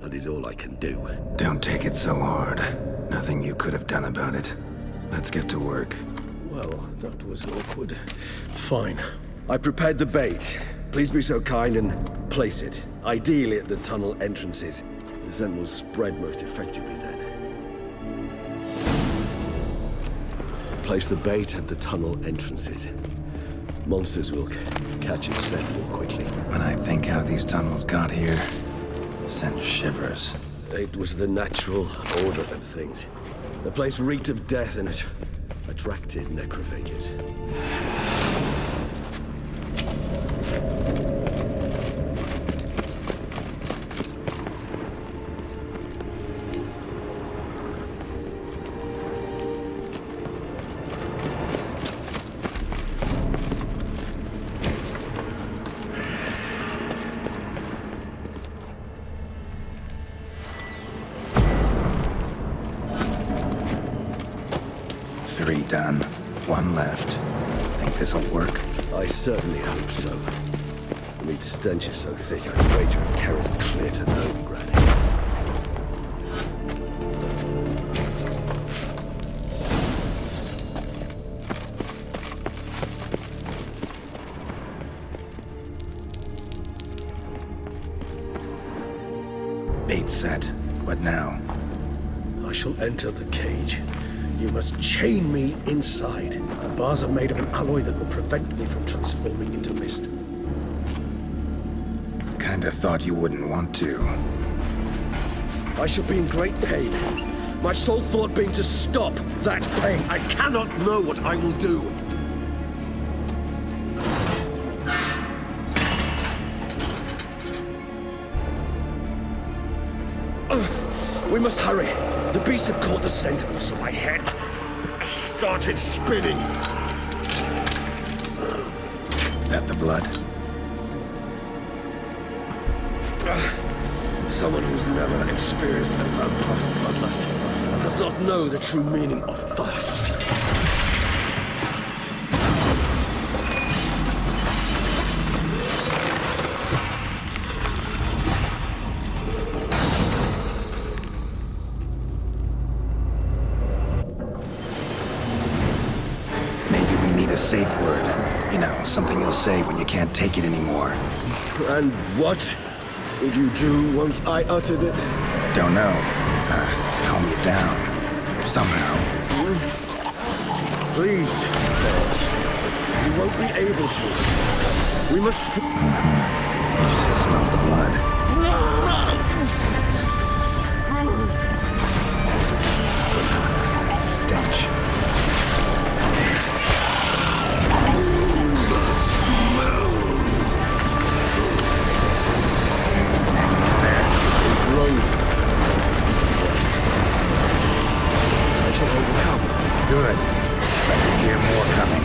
That is all I can do. Don't take it so hard. Nothing you could have done about it. Let's get to work. Well, that was awkward. Fine. I prepared the bait. Please be so kind and place it. Ideally at the tunnel entrances. The scent will spread most effectively then. Place the bait at the tunnel entrances. Monsters will catch its scent more quickly. When I think how these tunnels got here, sent shivers. It was the natural order of things. The place reeked of death and it attracted necrophages. Three done. One left. Think this'll work? I certainly hope so. The meat stench is so thick I'd wager it carries clear to Novigrad. Bait set. What now? I shall enter the cage. You must chain me inside. The bars are made of an alloy that will prevent me from transforming into mist. Kinda thought you wouldn't want to. I shall be in great pain. My sole thought being to stop that pain. I cannot know what I will do. We must hurry. The beasts have caught the scent, so my head started spinning. That the blood? Someone who's never experienced a vampire's bloodlust does not know the true meaning of thirst. Safe word. You know, something you'll say when you can't take it anymore. And what would you do once I uttered it? Don't know. Calm you down. Somehow. Please. You won't be able to. We must... Smell the blood. Stench. Good. I can hear more coming.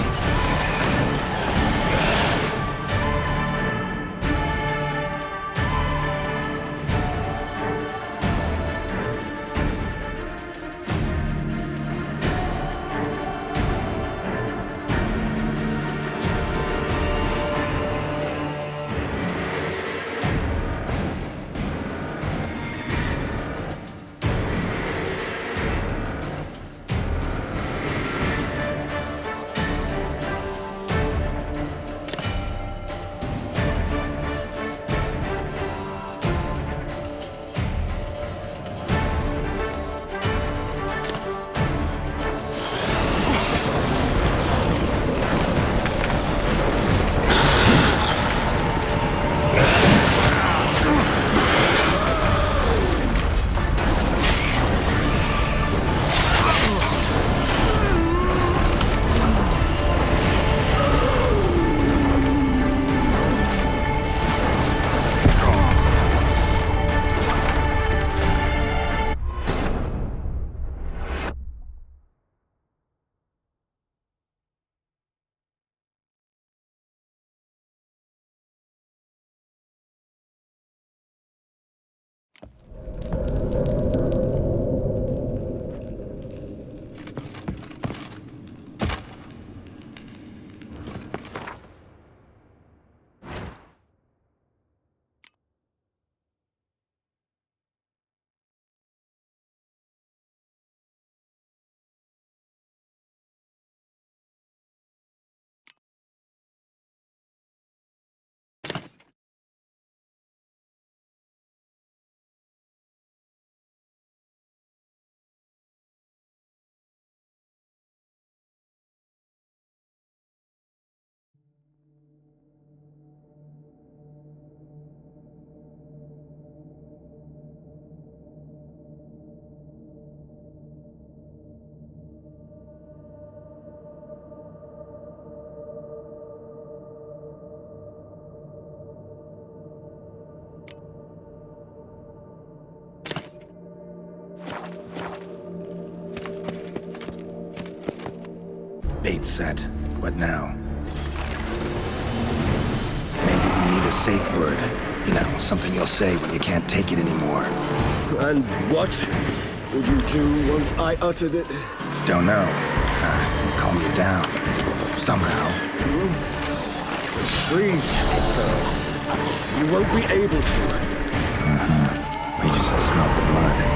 Bait set. What now? Maybe we need a safe word. You know, something you'll say when you can't take it anymore. And what would you do once I uttered it? Don't know. Calm you down. Somehow. Please, you won't be able to. We just smell the blood.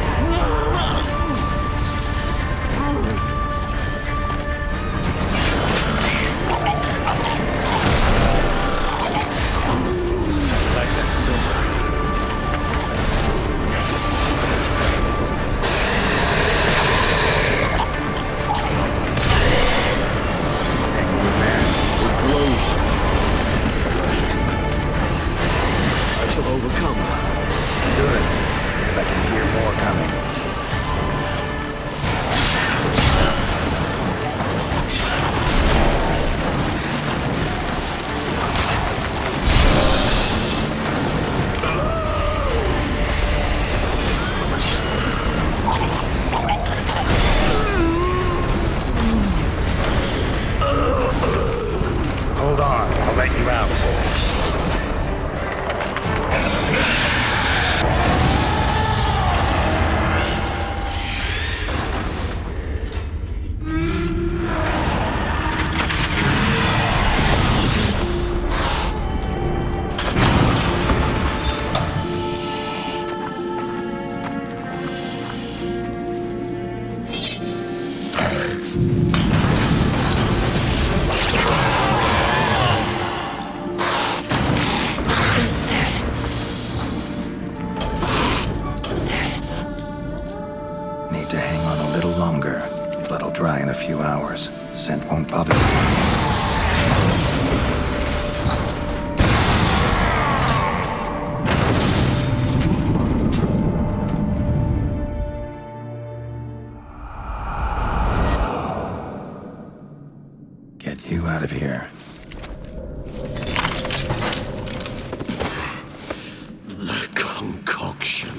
Overcome. Good, because I can hear more coming. Hold on, I'll let you out. Need to hang on a little longer. Blood'll dry in a few hours. Scent won't bother me. Get you out of here. The concoction.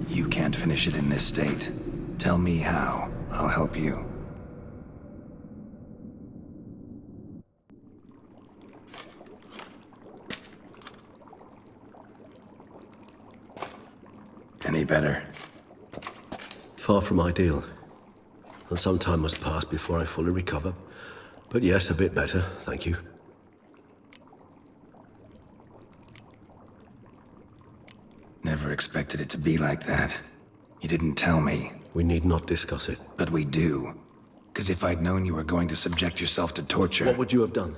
You can't finish it in this state. Tell me how. I'll help you. Any better? Far from ideal. And some time must pass before I fully recover. But yes, a bit better, thank you. Never expected it to be like that. You didn't tell me. We need not discuss it. But we do. Because if I'd known you were going to subject yourself to torture... What would you have done?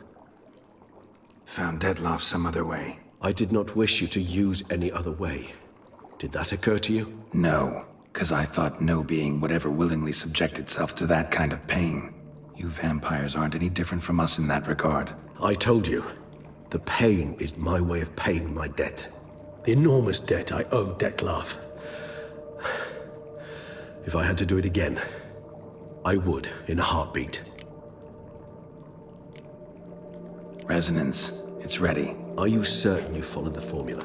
Found Dettlaff some other way. I did not wish you to use any other way. Did that occur to you? No. Because I thought no being would ever willingly subject itself to that kind of pain. You vampires aren't any different from us in that regard. I told you. The pain is my way of paying my debt. The enormous debt I owe Dettlaff. If I had to do it again, I would in a heartbeat. Resonance. It's ready. Are you certain you followed the formula?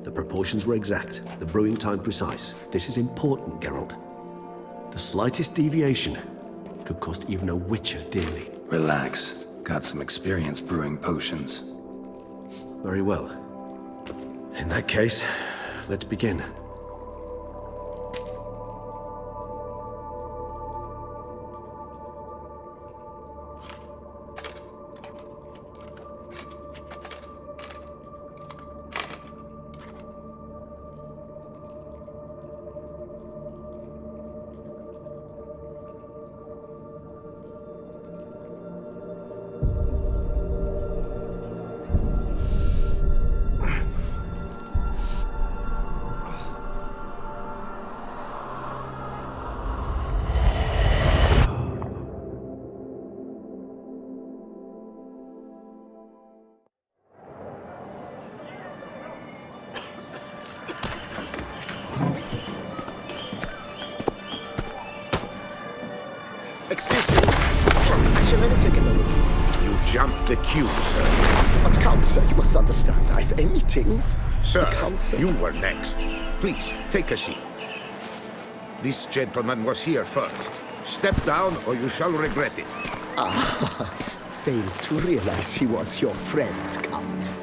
The proportions were exact, the brewing time precise. This is important, Geralt. The slightest deviation could cost even a witcher dearly. Relax. Got some experience brewing potions. Very well. In that case, let's begin. excuse me. Shall I take a moment? You jumped the queue, sir. But Count, sir, you must understand. I've a meeting. Sir, Count, sir. you were next. Please, take a seat. This gentleman was here first. Step down or you shall regret it. Fails to realize he was your friend, Count.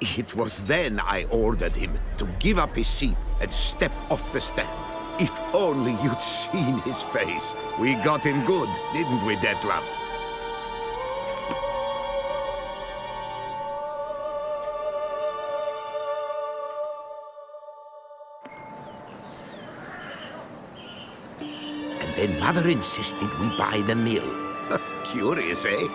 It was then I ordered him to give up his seat and step off the stand. If only you'd seen his face. We got him good, didn't we, Detlef? And then Mother insisted we buy the mill. Curious, eh?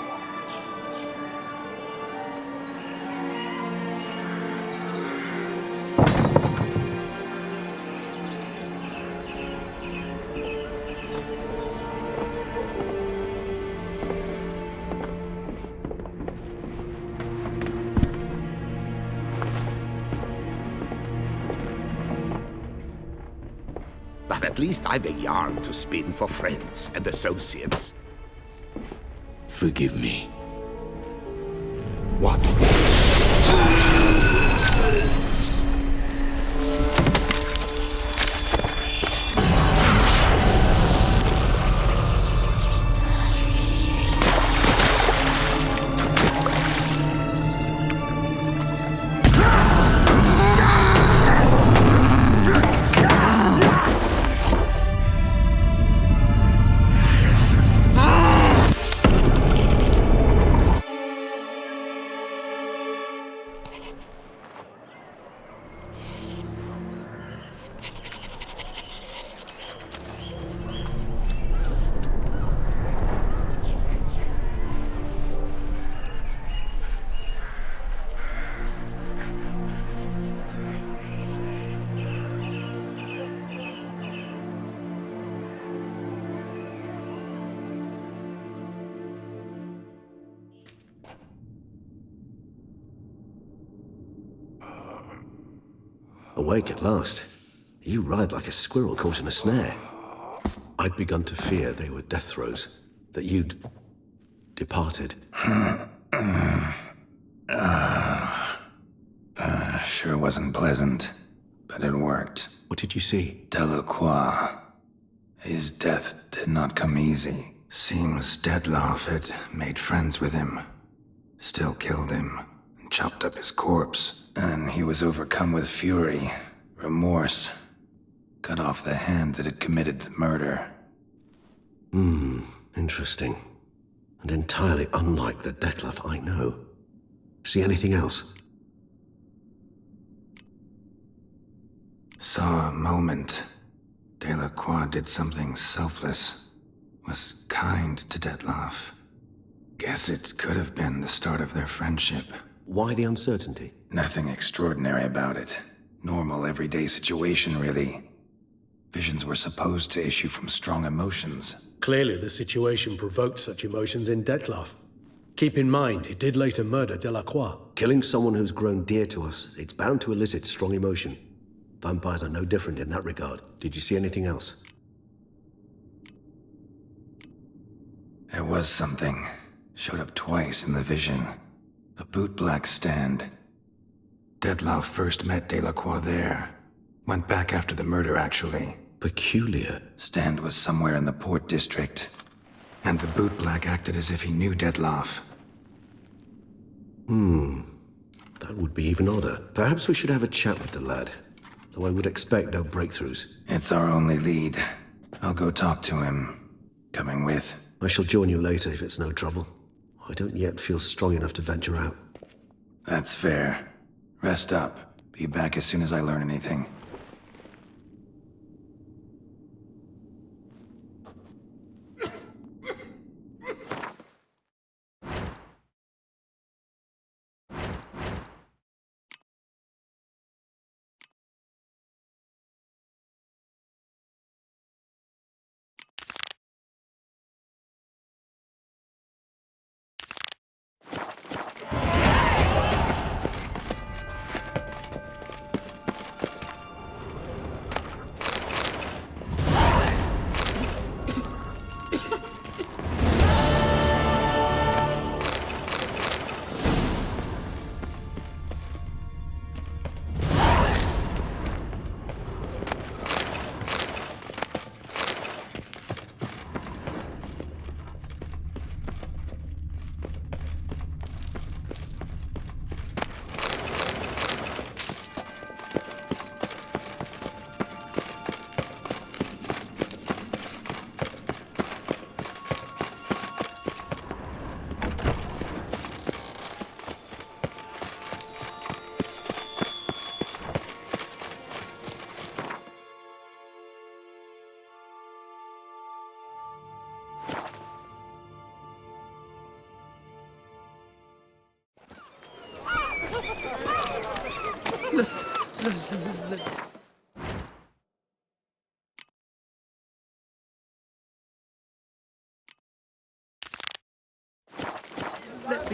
But at least I've a yarn to spin for friends and associates. Forgive me. What? Awake at last. You ride like a squirrel caught in a snare. I'd begun to fear they were death throes, that you'd departed. Sure wasn't pleasant, but it worked. What did you see? Delacroix. His death did not come easy. Seems Detlef had made friends with him. Still killed him, and chopped up his corpse. And he was overcome with fury, remorse. Cut off the hand that had committed the murder. Interesting. And entirely unlike the Detlef I know. See anything else? Saw a moment. Delacroix did something selfless. Was kind to Detlef. Guess it could have been the start of their friendship. Why the uncertainty? Nothing extraordinary about it. Normal, everyday situation, really. Visions were supposed to issue from strong emotions. Clearly the situation provoked such emotions in Detlef. Keep in mind, he did later murder Delacroix. Killing someone who's grown dear to us, it's bound to elicit strong emotion. Vampires are no different in that regard. Did you see anything else? There was something. Showed up twice in the vision. A bootblack stand. Detlef first met Delacroix there. Went back after the murder, actually. Peculiar. Stand was somewhere in the Port District. And the bootblack acted as if he knew Detlef. That would be even odder. Perhaps we should have a chat with the lad. Though I would expect no breakthroughs. It's our only lead. I'll go talk to him. Coming with. I shall join you later if it's no trouble. I don't yet feel strong enough to venture out. That's fair. Rest up. Be back as soon as I learn anything.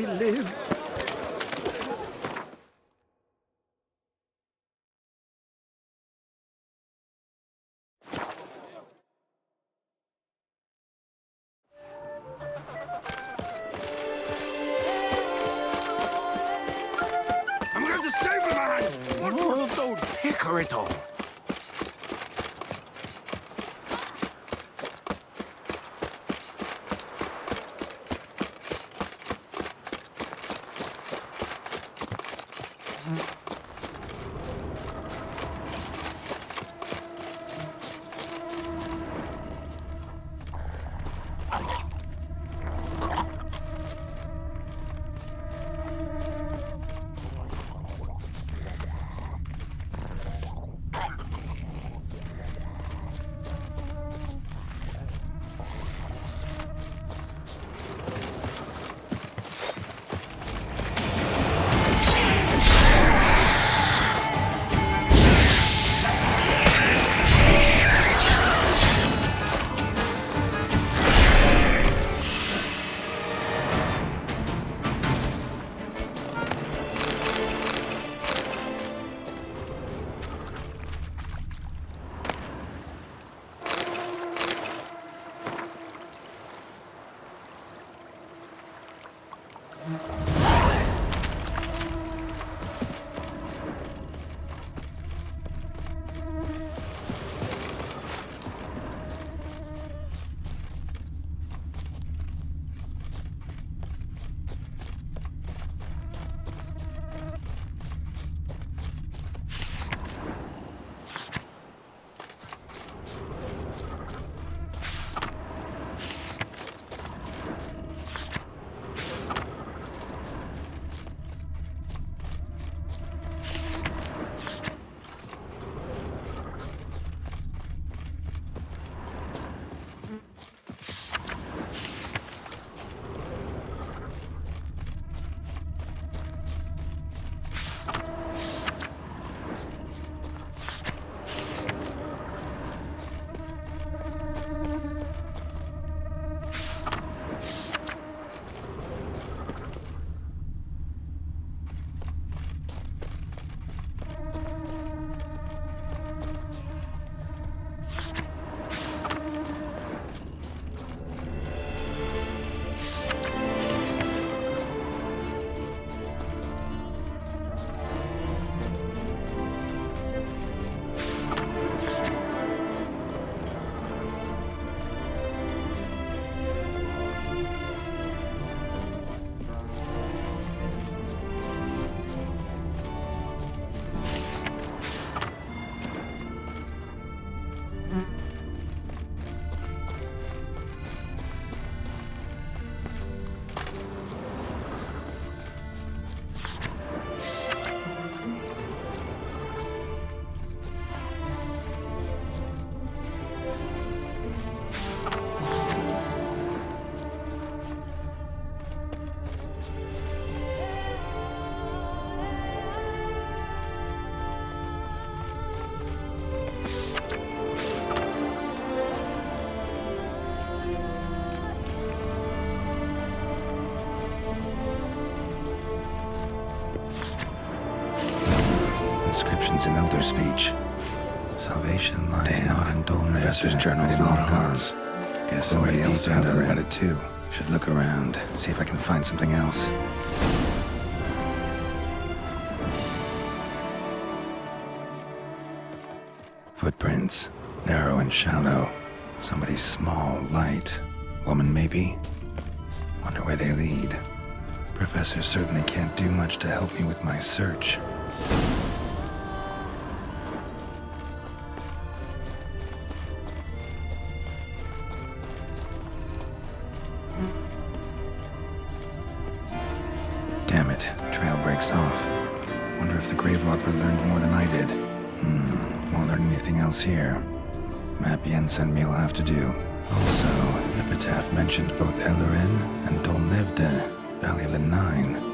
he live? I'm going to save my hands! One for stone! Picker it all. Inscriptions in Elder speech. Salvation lies not in dullness. Professor's journal is not cause. Guess somebody else found out about it too. Should look around, see if I can find something else. Footprints, narrow and shallow. Somebody small, light. Woman maybe? Wonder where they lead. Professor certainly can't do much to help me with my search. Damn it, trail breaks off. Wonder if the grave robber learned more than I did. Won't learn anything else here. Map Jensen me'll have to do. Also, Epitaph mentioned both Ellerin and Dolnevde, Valley of the Nine.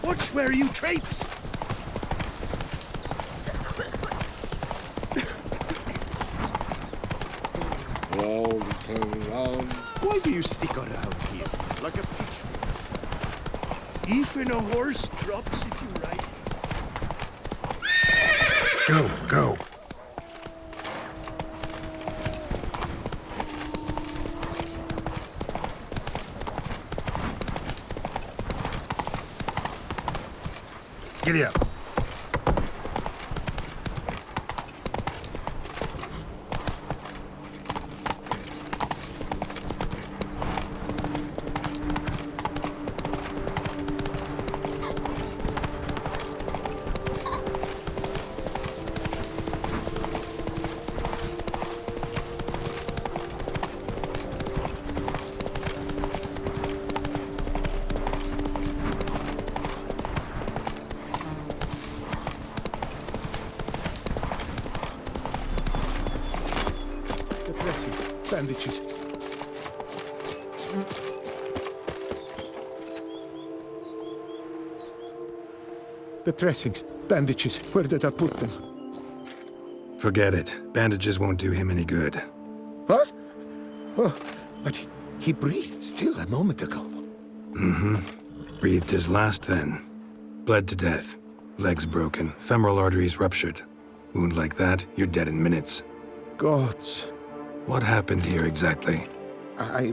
Watch where you traipse! Round, turn round. Why do you stick around here? Like a pigeon. Even a horse drops if you ride. Go, go. Giddy up. Bandages. The dressings, bandages, where did I put them? Forget it. Bandages won't do him any good. What? Oh, but he breathed still a moment ago. Breathed his last then. Bled to death. Legs broken. Femoral arteries ruptured. Wound like that, you're dead in minutes. Gods. What happened here exactly? I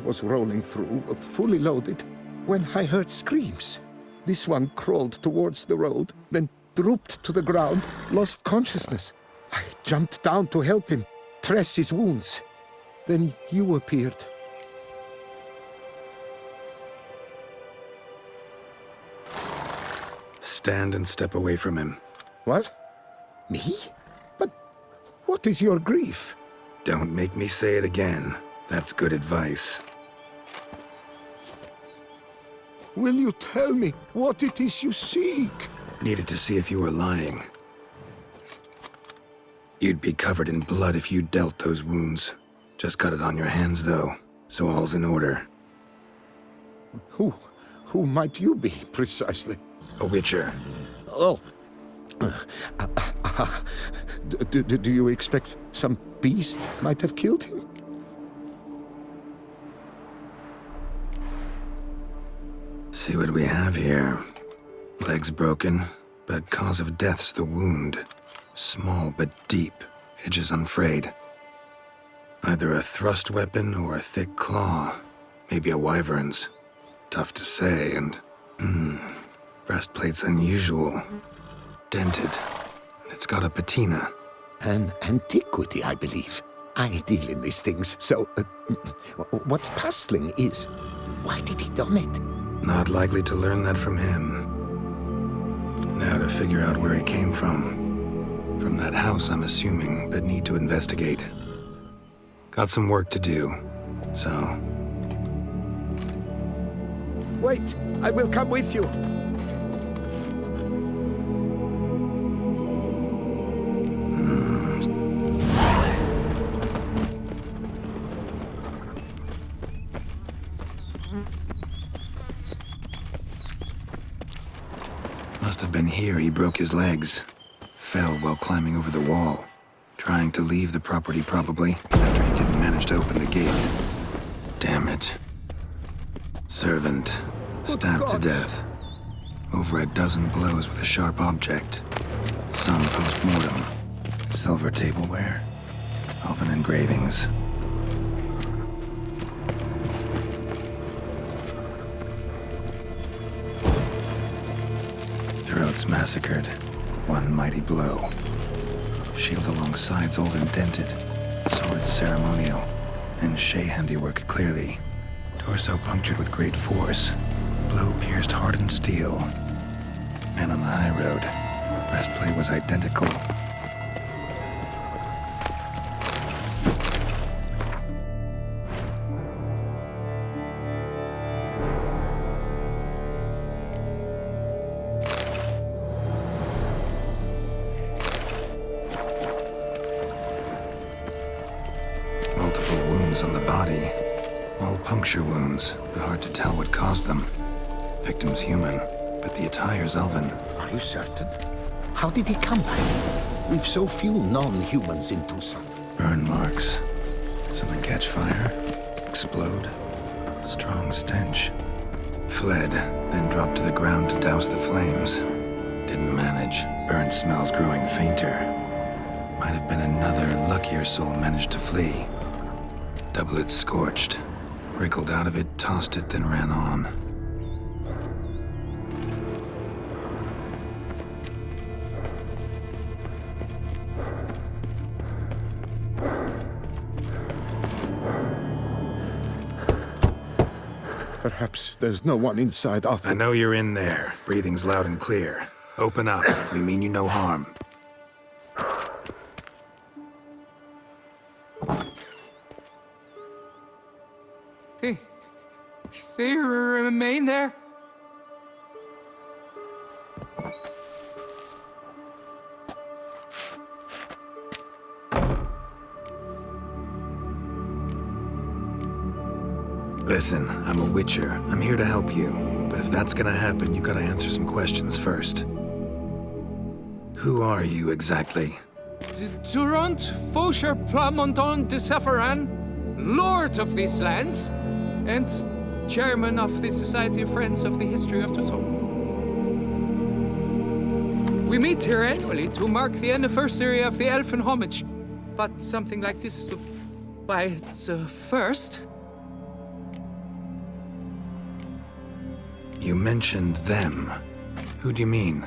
was rolling through, fully loaded, when I heard screams. This one crawled towards the road, then drooped to the ground, lost consciousness. I jumped down to help him, dress his wounds. Then you appeared. Stand and step away from him. What? Me? But what is your grief? Don't make me say it again. That's good advice. Will you tell me what it is you seek? Needed to see if you were lying. You'd be covered in blood if you dealt those wounds. Just cut it on your hands, though, so all's in order. Who might you be, precisely? A witcher. Oh. Do you expect some beast might have killed him? See what we have here. Legs broken, but cause of death's the wound. Small but deep, edges unfrayed. Either a thrust weapon or a thick claw. Maybe a wyvern's. Tough to say, and... breastplate's unusual. Dented. And it's got a patina. An antiquity, I believe. I deal in these things, so... what's puzzling is... why did he don it? Not likely to learn that from him. Now to figure out where he came from. From that house, I'm assuming, but need to investigate. Got some work to do, so... Wait, I will come with you. Must have been here he broke his legs. Fell while climbing over the wall. Trying to leave the property, probably, after he didn't manage to open the gate. Damn it. Servant. Stabbed to death. Over a dozen blows with a sharp object. Some post-mortem. Silver tableware. Elven engravings. Throats massacred. One mighty blow. Shield along sides old and dented. Sword ceremonial. And Shay handiwork clearly. Torso punctured with great force. Blow pierced hardened steel. Man on the high road. Breastplate was identical. wounds on the body. All puncture wounds, but hard to tell what caused them. Victim's human, but the attire's elven. Are you certain? How did he come back? We've so few non-humans in Toussaint. Burn marks. Something catch fire, explode. Strong stench. Fled, then dropped to the ground to douse the flames. Didn't manage. Burnt smells growing fainter. Might have been another luckier soul managed to flee. Double it scorched. Wriggled out of it, tossed it, then ran on. Perhaps there's no one inside after... I know you're in there. Breathing's loud and clear. Open up. We mean you no harm. They remain there? Listen, I'm a witcher. I'm here to help you. But if that's gonna happen, you gotta answer some questions first. Who are you exactly? Durant Faucher Plamondon de Safaran, Lord of these lands, and Chairman of the Society of Friends of the History of Toussaint. We meet here annually to mark the anniversary of the Elfin Homage. But something like this, why, it's a first. You mentioned them. Who do you mean?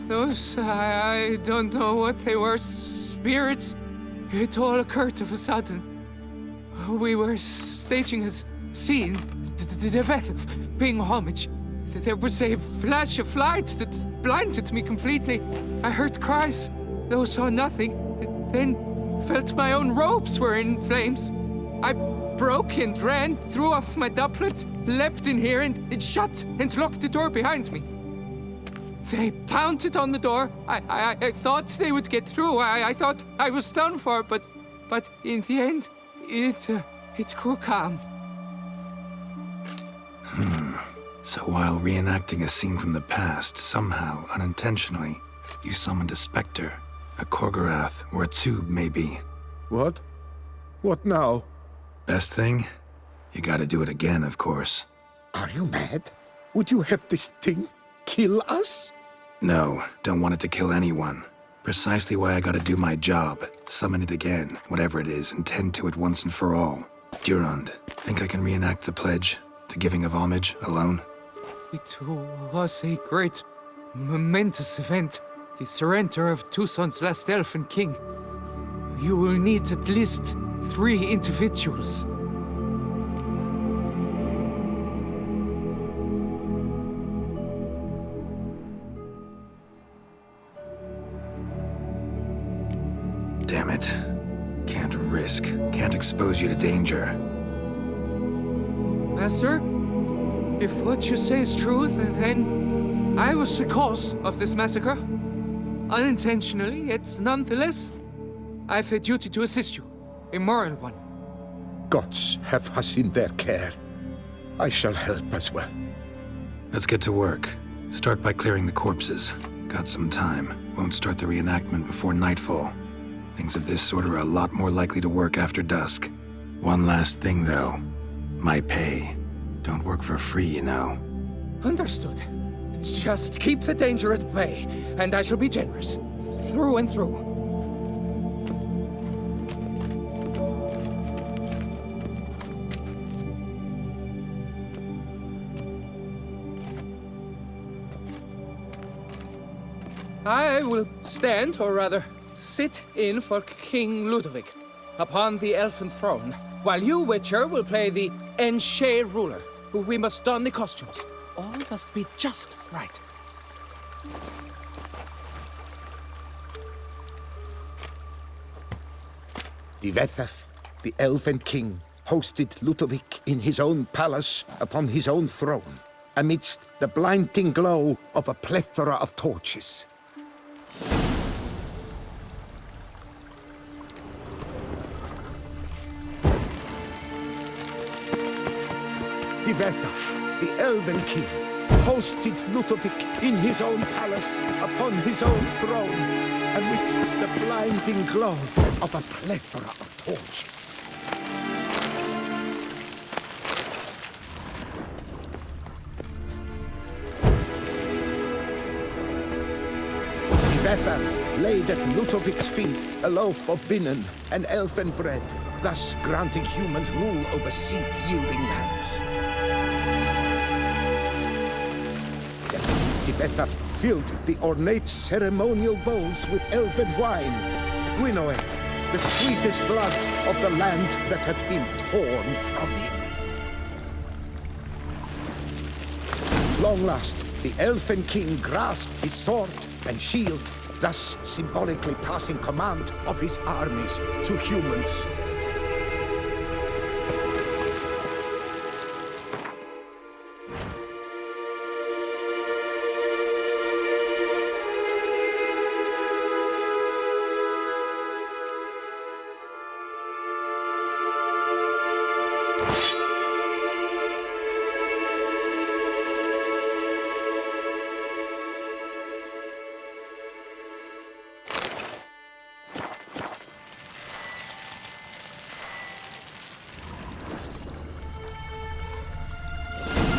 Those, I don't know what they were, spirits. It all occurred of a sudden. We were staging a scene, the death of paying homage. There was a flash of light that blinded me completely. I heard cries, though saw nothing. Then felt my own robes were in flames. I broke and ran, threw off my doublet, leapt in here and shut and locked the door behind me. They pounded on the door. I thought they would get through. I thought I was done for, but in the end, it grew calm. So while reenacting a scene from the past, somehow, unintentionally, you summoned a specter, a Korgorath, or a tube, maybe. What? What now? Best thing? You gotta do it again, of course. Are you mad? Would you have this thing kill us? No, don't want it to kill anyone. Precisely why I gotta do my job. Summon it again, whatever it is, and tend to it once and for all. Durand, think I can reenact the pledge? The giving of homage, alone? It was a great, momentous event. The surrender of Toussaint's last elfin king. You will need at least 3 individuals. Damn it. Can't risk. Can't expose you to danger. Master, if what you say is true, then I was the cause of this massacre. Unintentionally, yet nonetheless, I've a duty to assist you. A moral one. Gods have us in their care. I shall help as well. Let's get to work. Start by clearing the corpses. Got some time. Won't start the reenactment before nightfall. Things of this sort are a lot more likely to work after dusk. One last thing, though. My pay. Don't work for free, you know. Understood. Just keep the danger at bay, and I shall be generous. Through and through. I will stand, or rather, sit in for King Ludovic upon the elfin throne, while you, Witcher, will play the Enche ruler. We must don the costumes. All must be just right. Divethaf, the elven king, hosted Ludovic in his own palace upon his own throne, amidst the blinding glow of a plethora of torches. Divetha, the Elven King, hosted Ludovic in his own palace, upon his own throne, amidst the blinding glow of a plethora of torches. Divetha laid at Ludovic's feet a loaf of binnen and elven bread, thus granting humans rule over seed-yielding lands. Divetha filled the ornate ceremonial bowls with elven wine, Guinoet, the sweetest blood of the land that had been torn from him. At long last, the Elven King grasped his sword and shield, thus symbolically passing command of his armies to humans.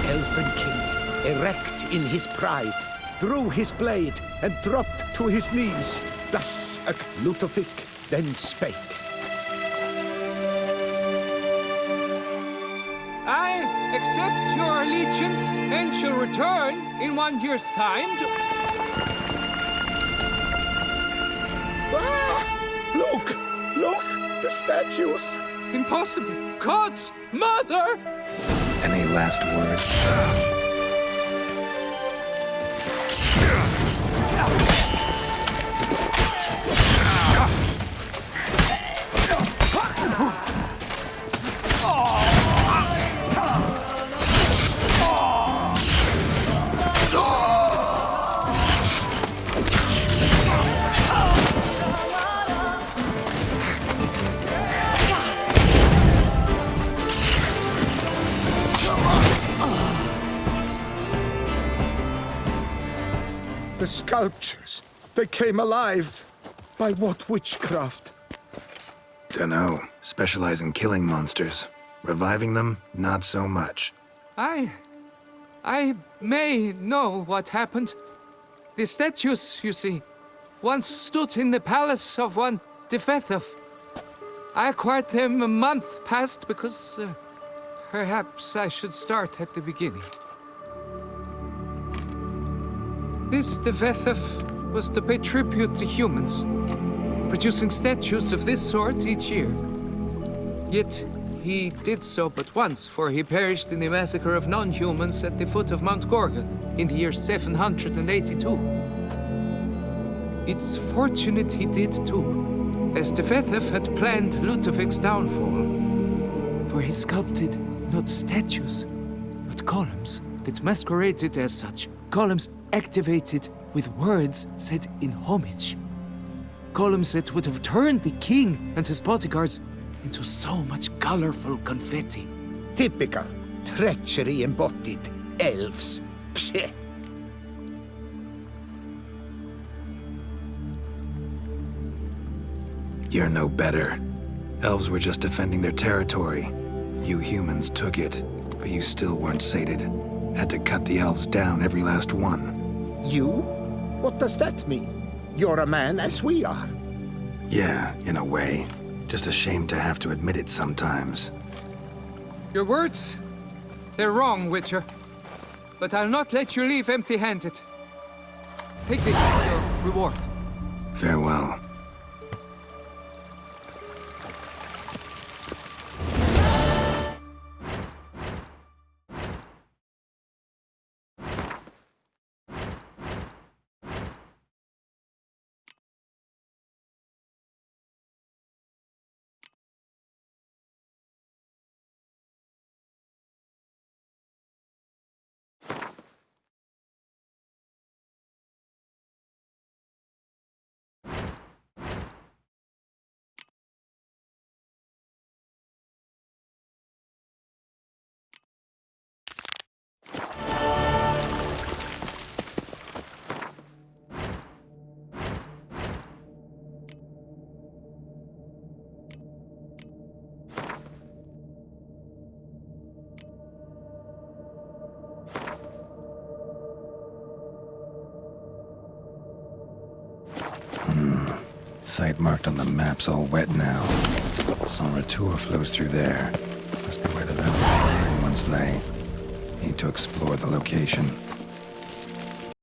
Elven King, erect in his pride, drew his blade and dropped to his knees. Thus Ludovic then spake. I accept your allegiance and shall return in 1 year's time to... Ah! Look! The statues! Impossible! God's mother! Any last words? The sculptures, they came alive. By what witchcraft? Dunno. Specialize in killing monsters. Reviving them, not so much. I may know what happened. The statues, you see, once stood in the palace of one Divetha. I acquired them a month past because perhaps I should start at the beginning. This Divetha was to pay tribute to humans, producing statues of this sort each year. Yet he did so but once, for he perished in the massacre of non-humans at the foot of Mount Gorgon in the year 782. It's fortunate he did too, as Divetha had planned Ludovic's downfall, for he sculpted not statues, but columns that masqueraded as such. Columns activated with words said in homage. Columns that would have turned the king and his bodyguards into so much colorful confetti. Typical treachery embodied elves. Psheh. You're no better. Elves were just defending their territory. You humans took it, but you still weren't sated. Had to cut the elves down, every last one. You? What does that mean? You're a man as we are. Yeah, in a way. Just ashamed to have to admit it sometimes. Your words, they're wrong, Witcher. But I'll not let you leave empty-handed. Take this as your reward. Farewell. Site marked on the map's all wet now. Sans Retour flows through there. Must be where the line once lay. Need to explore the location.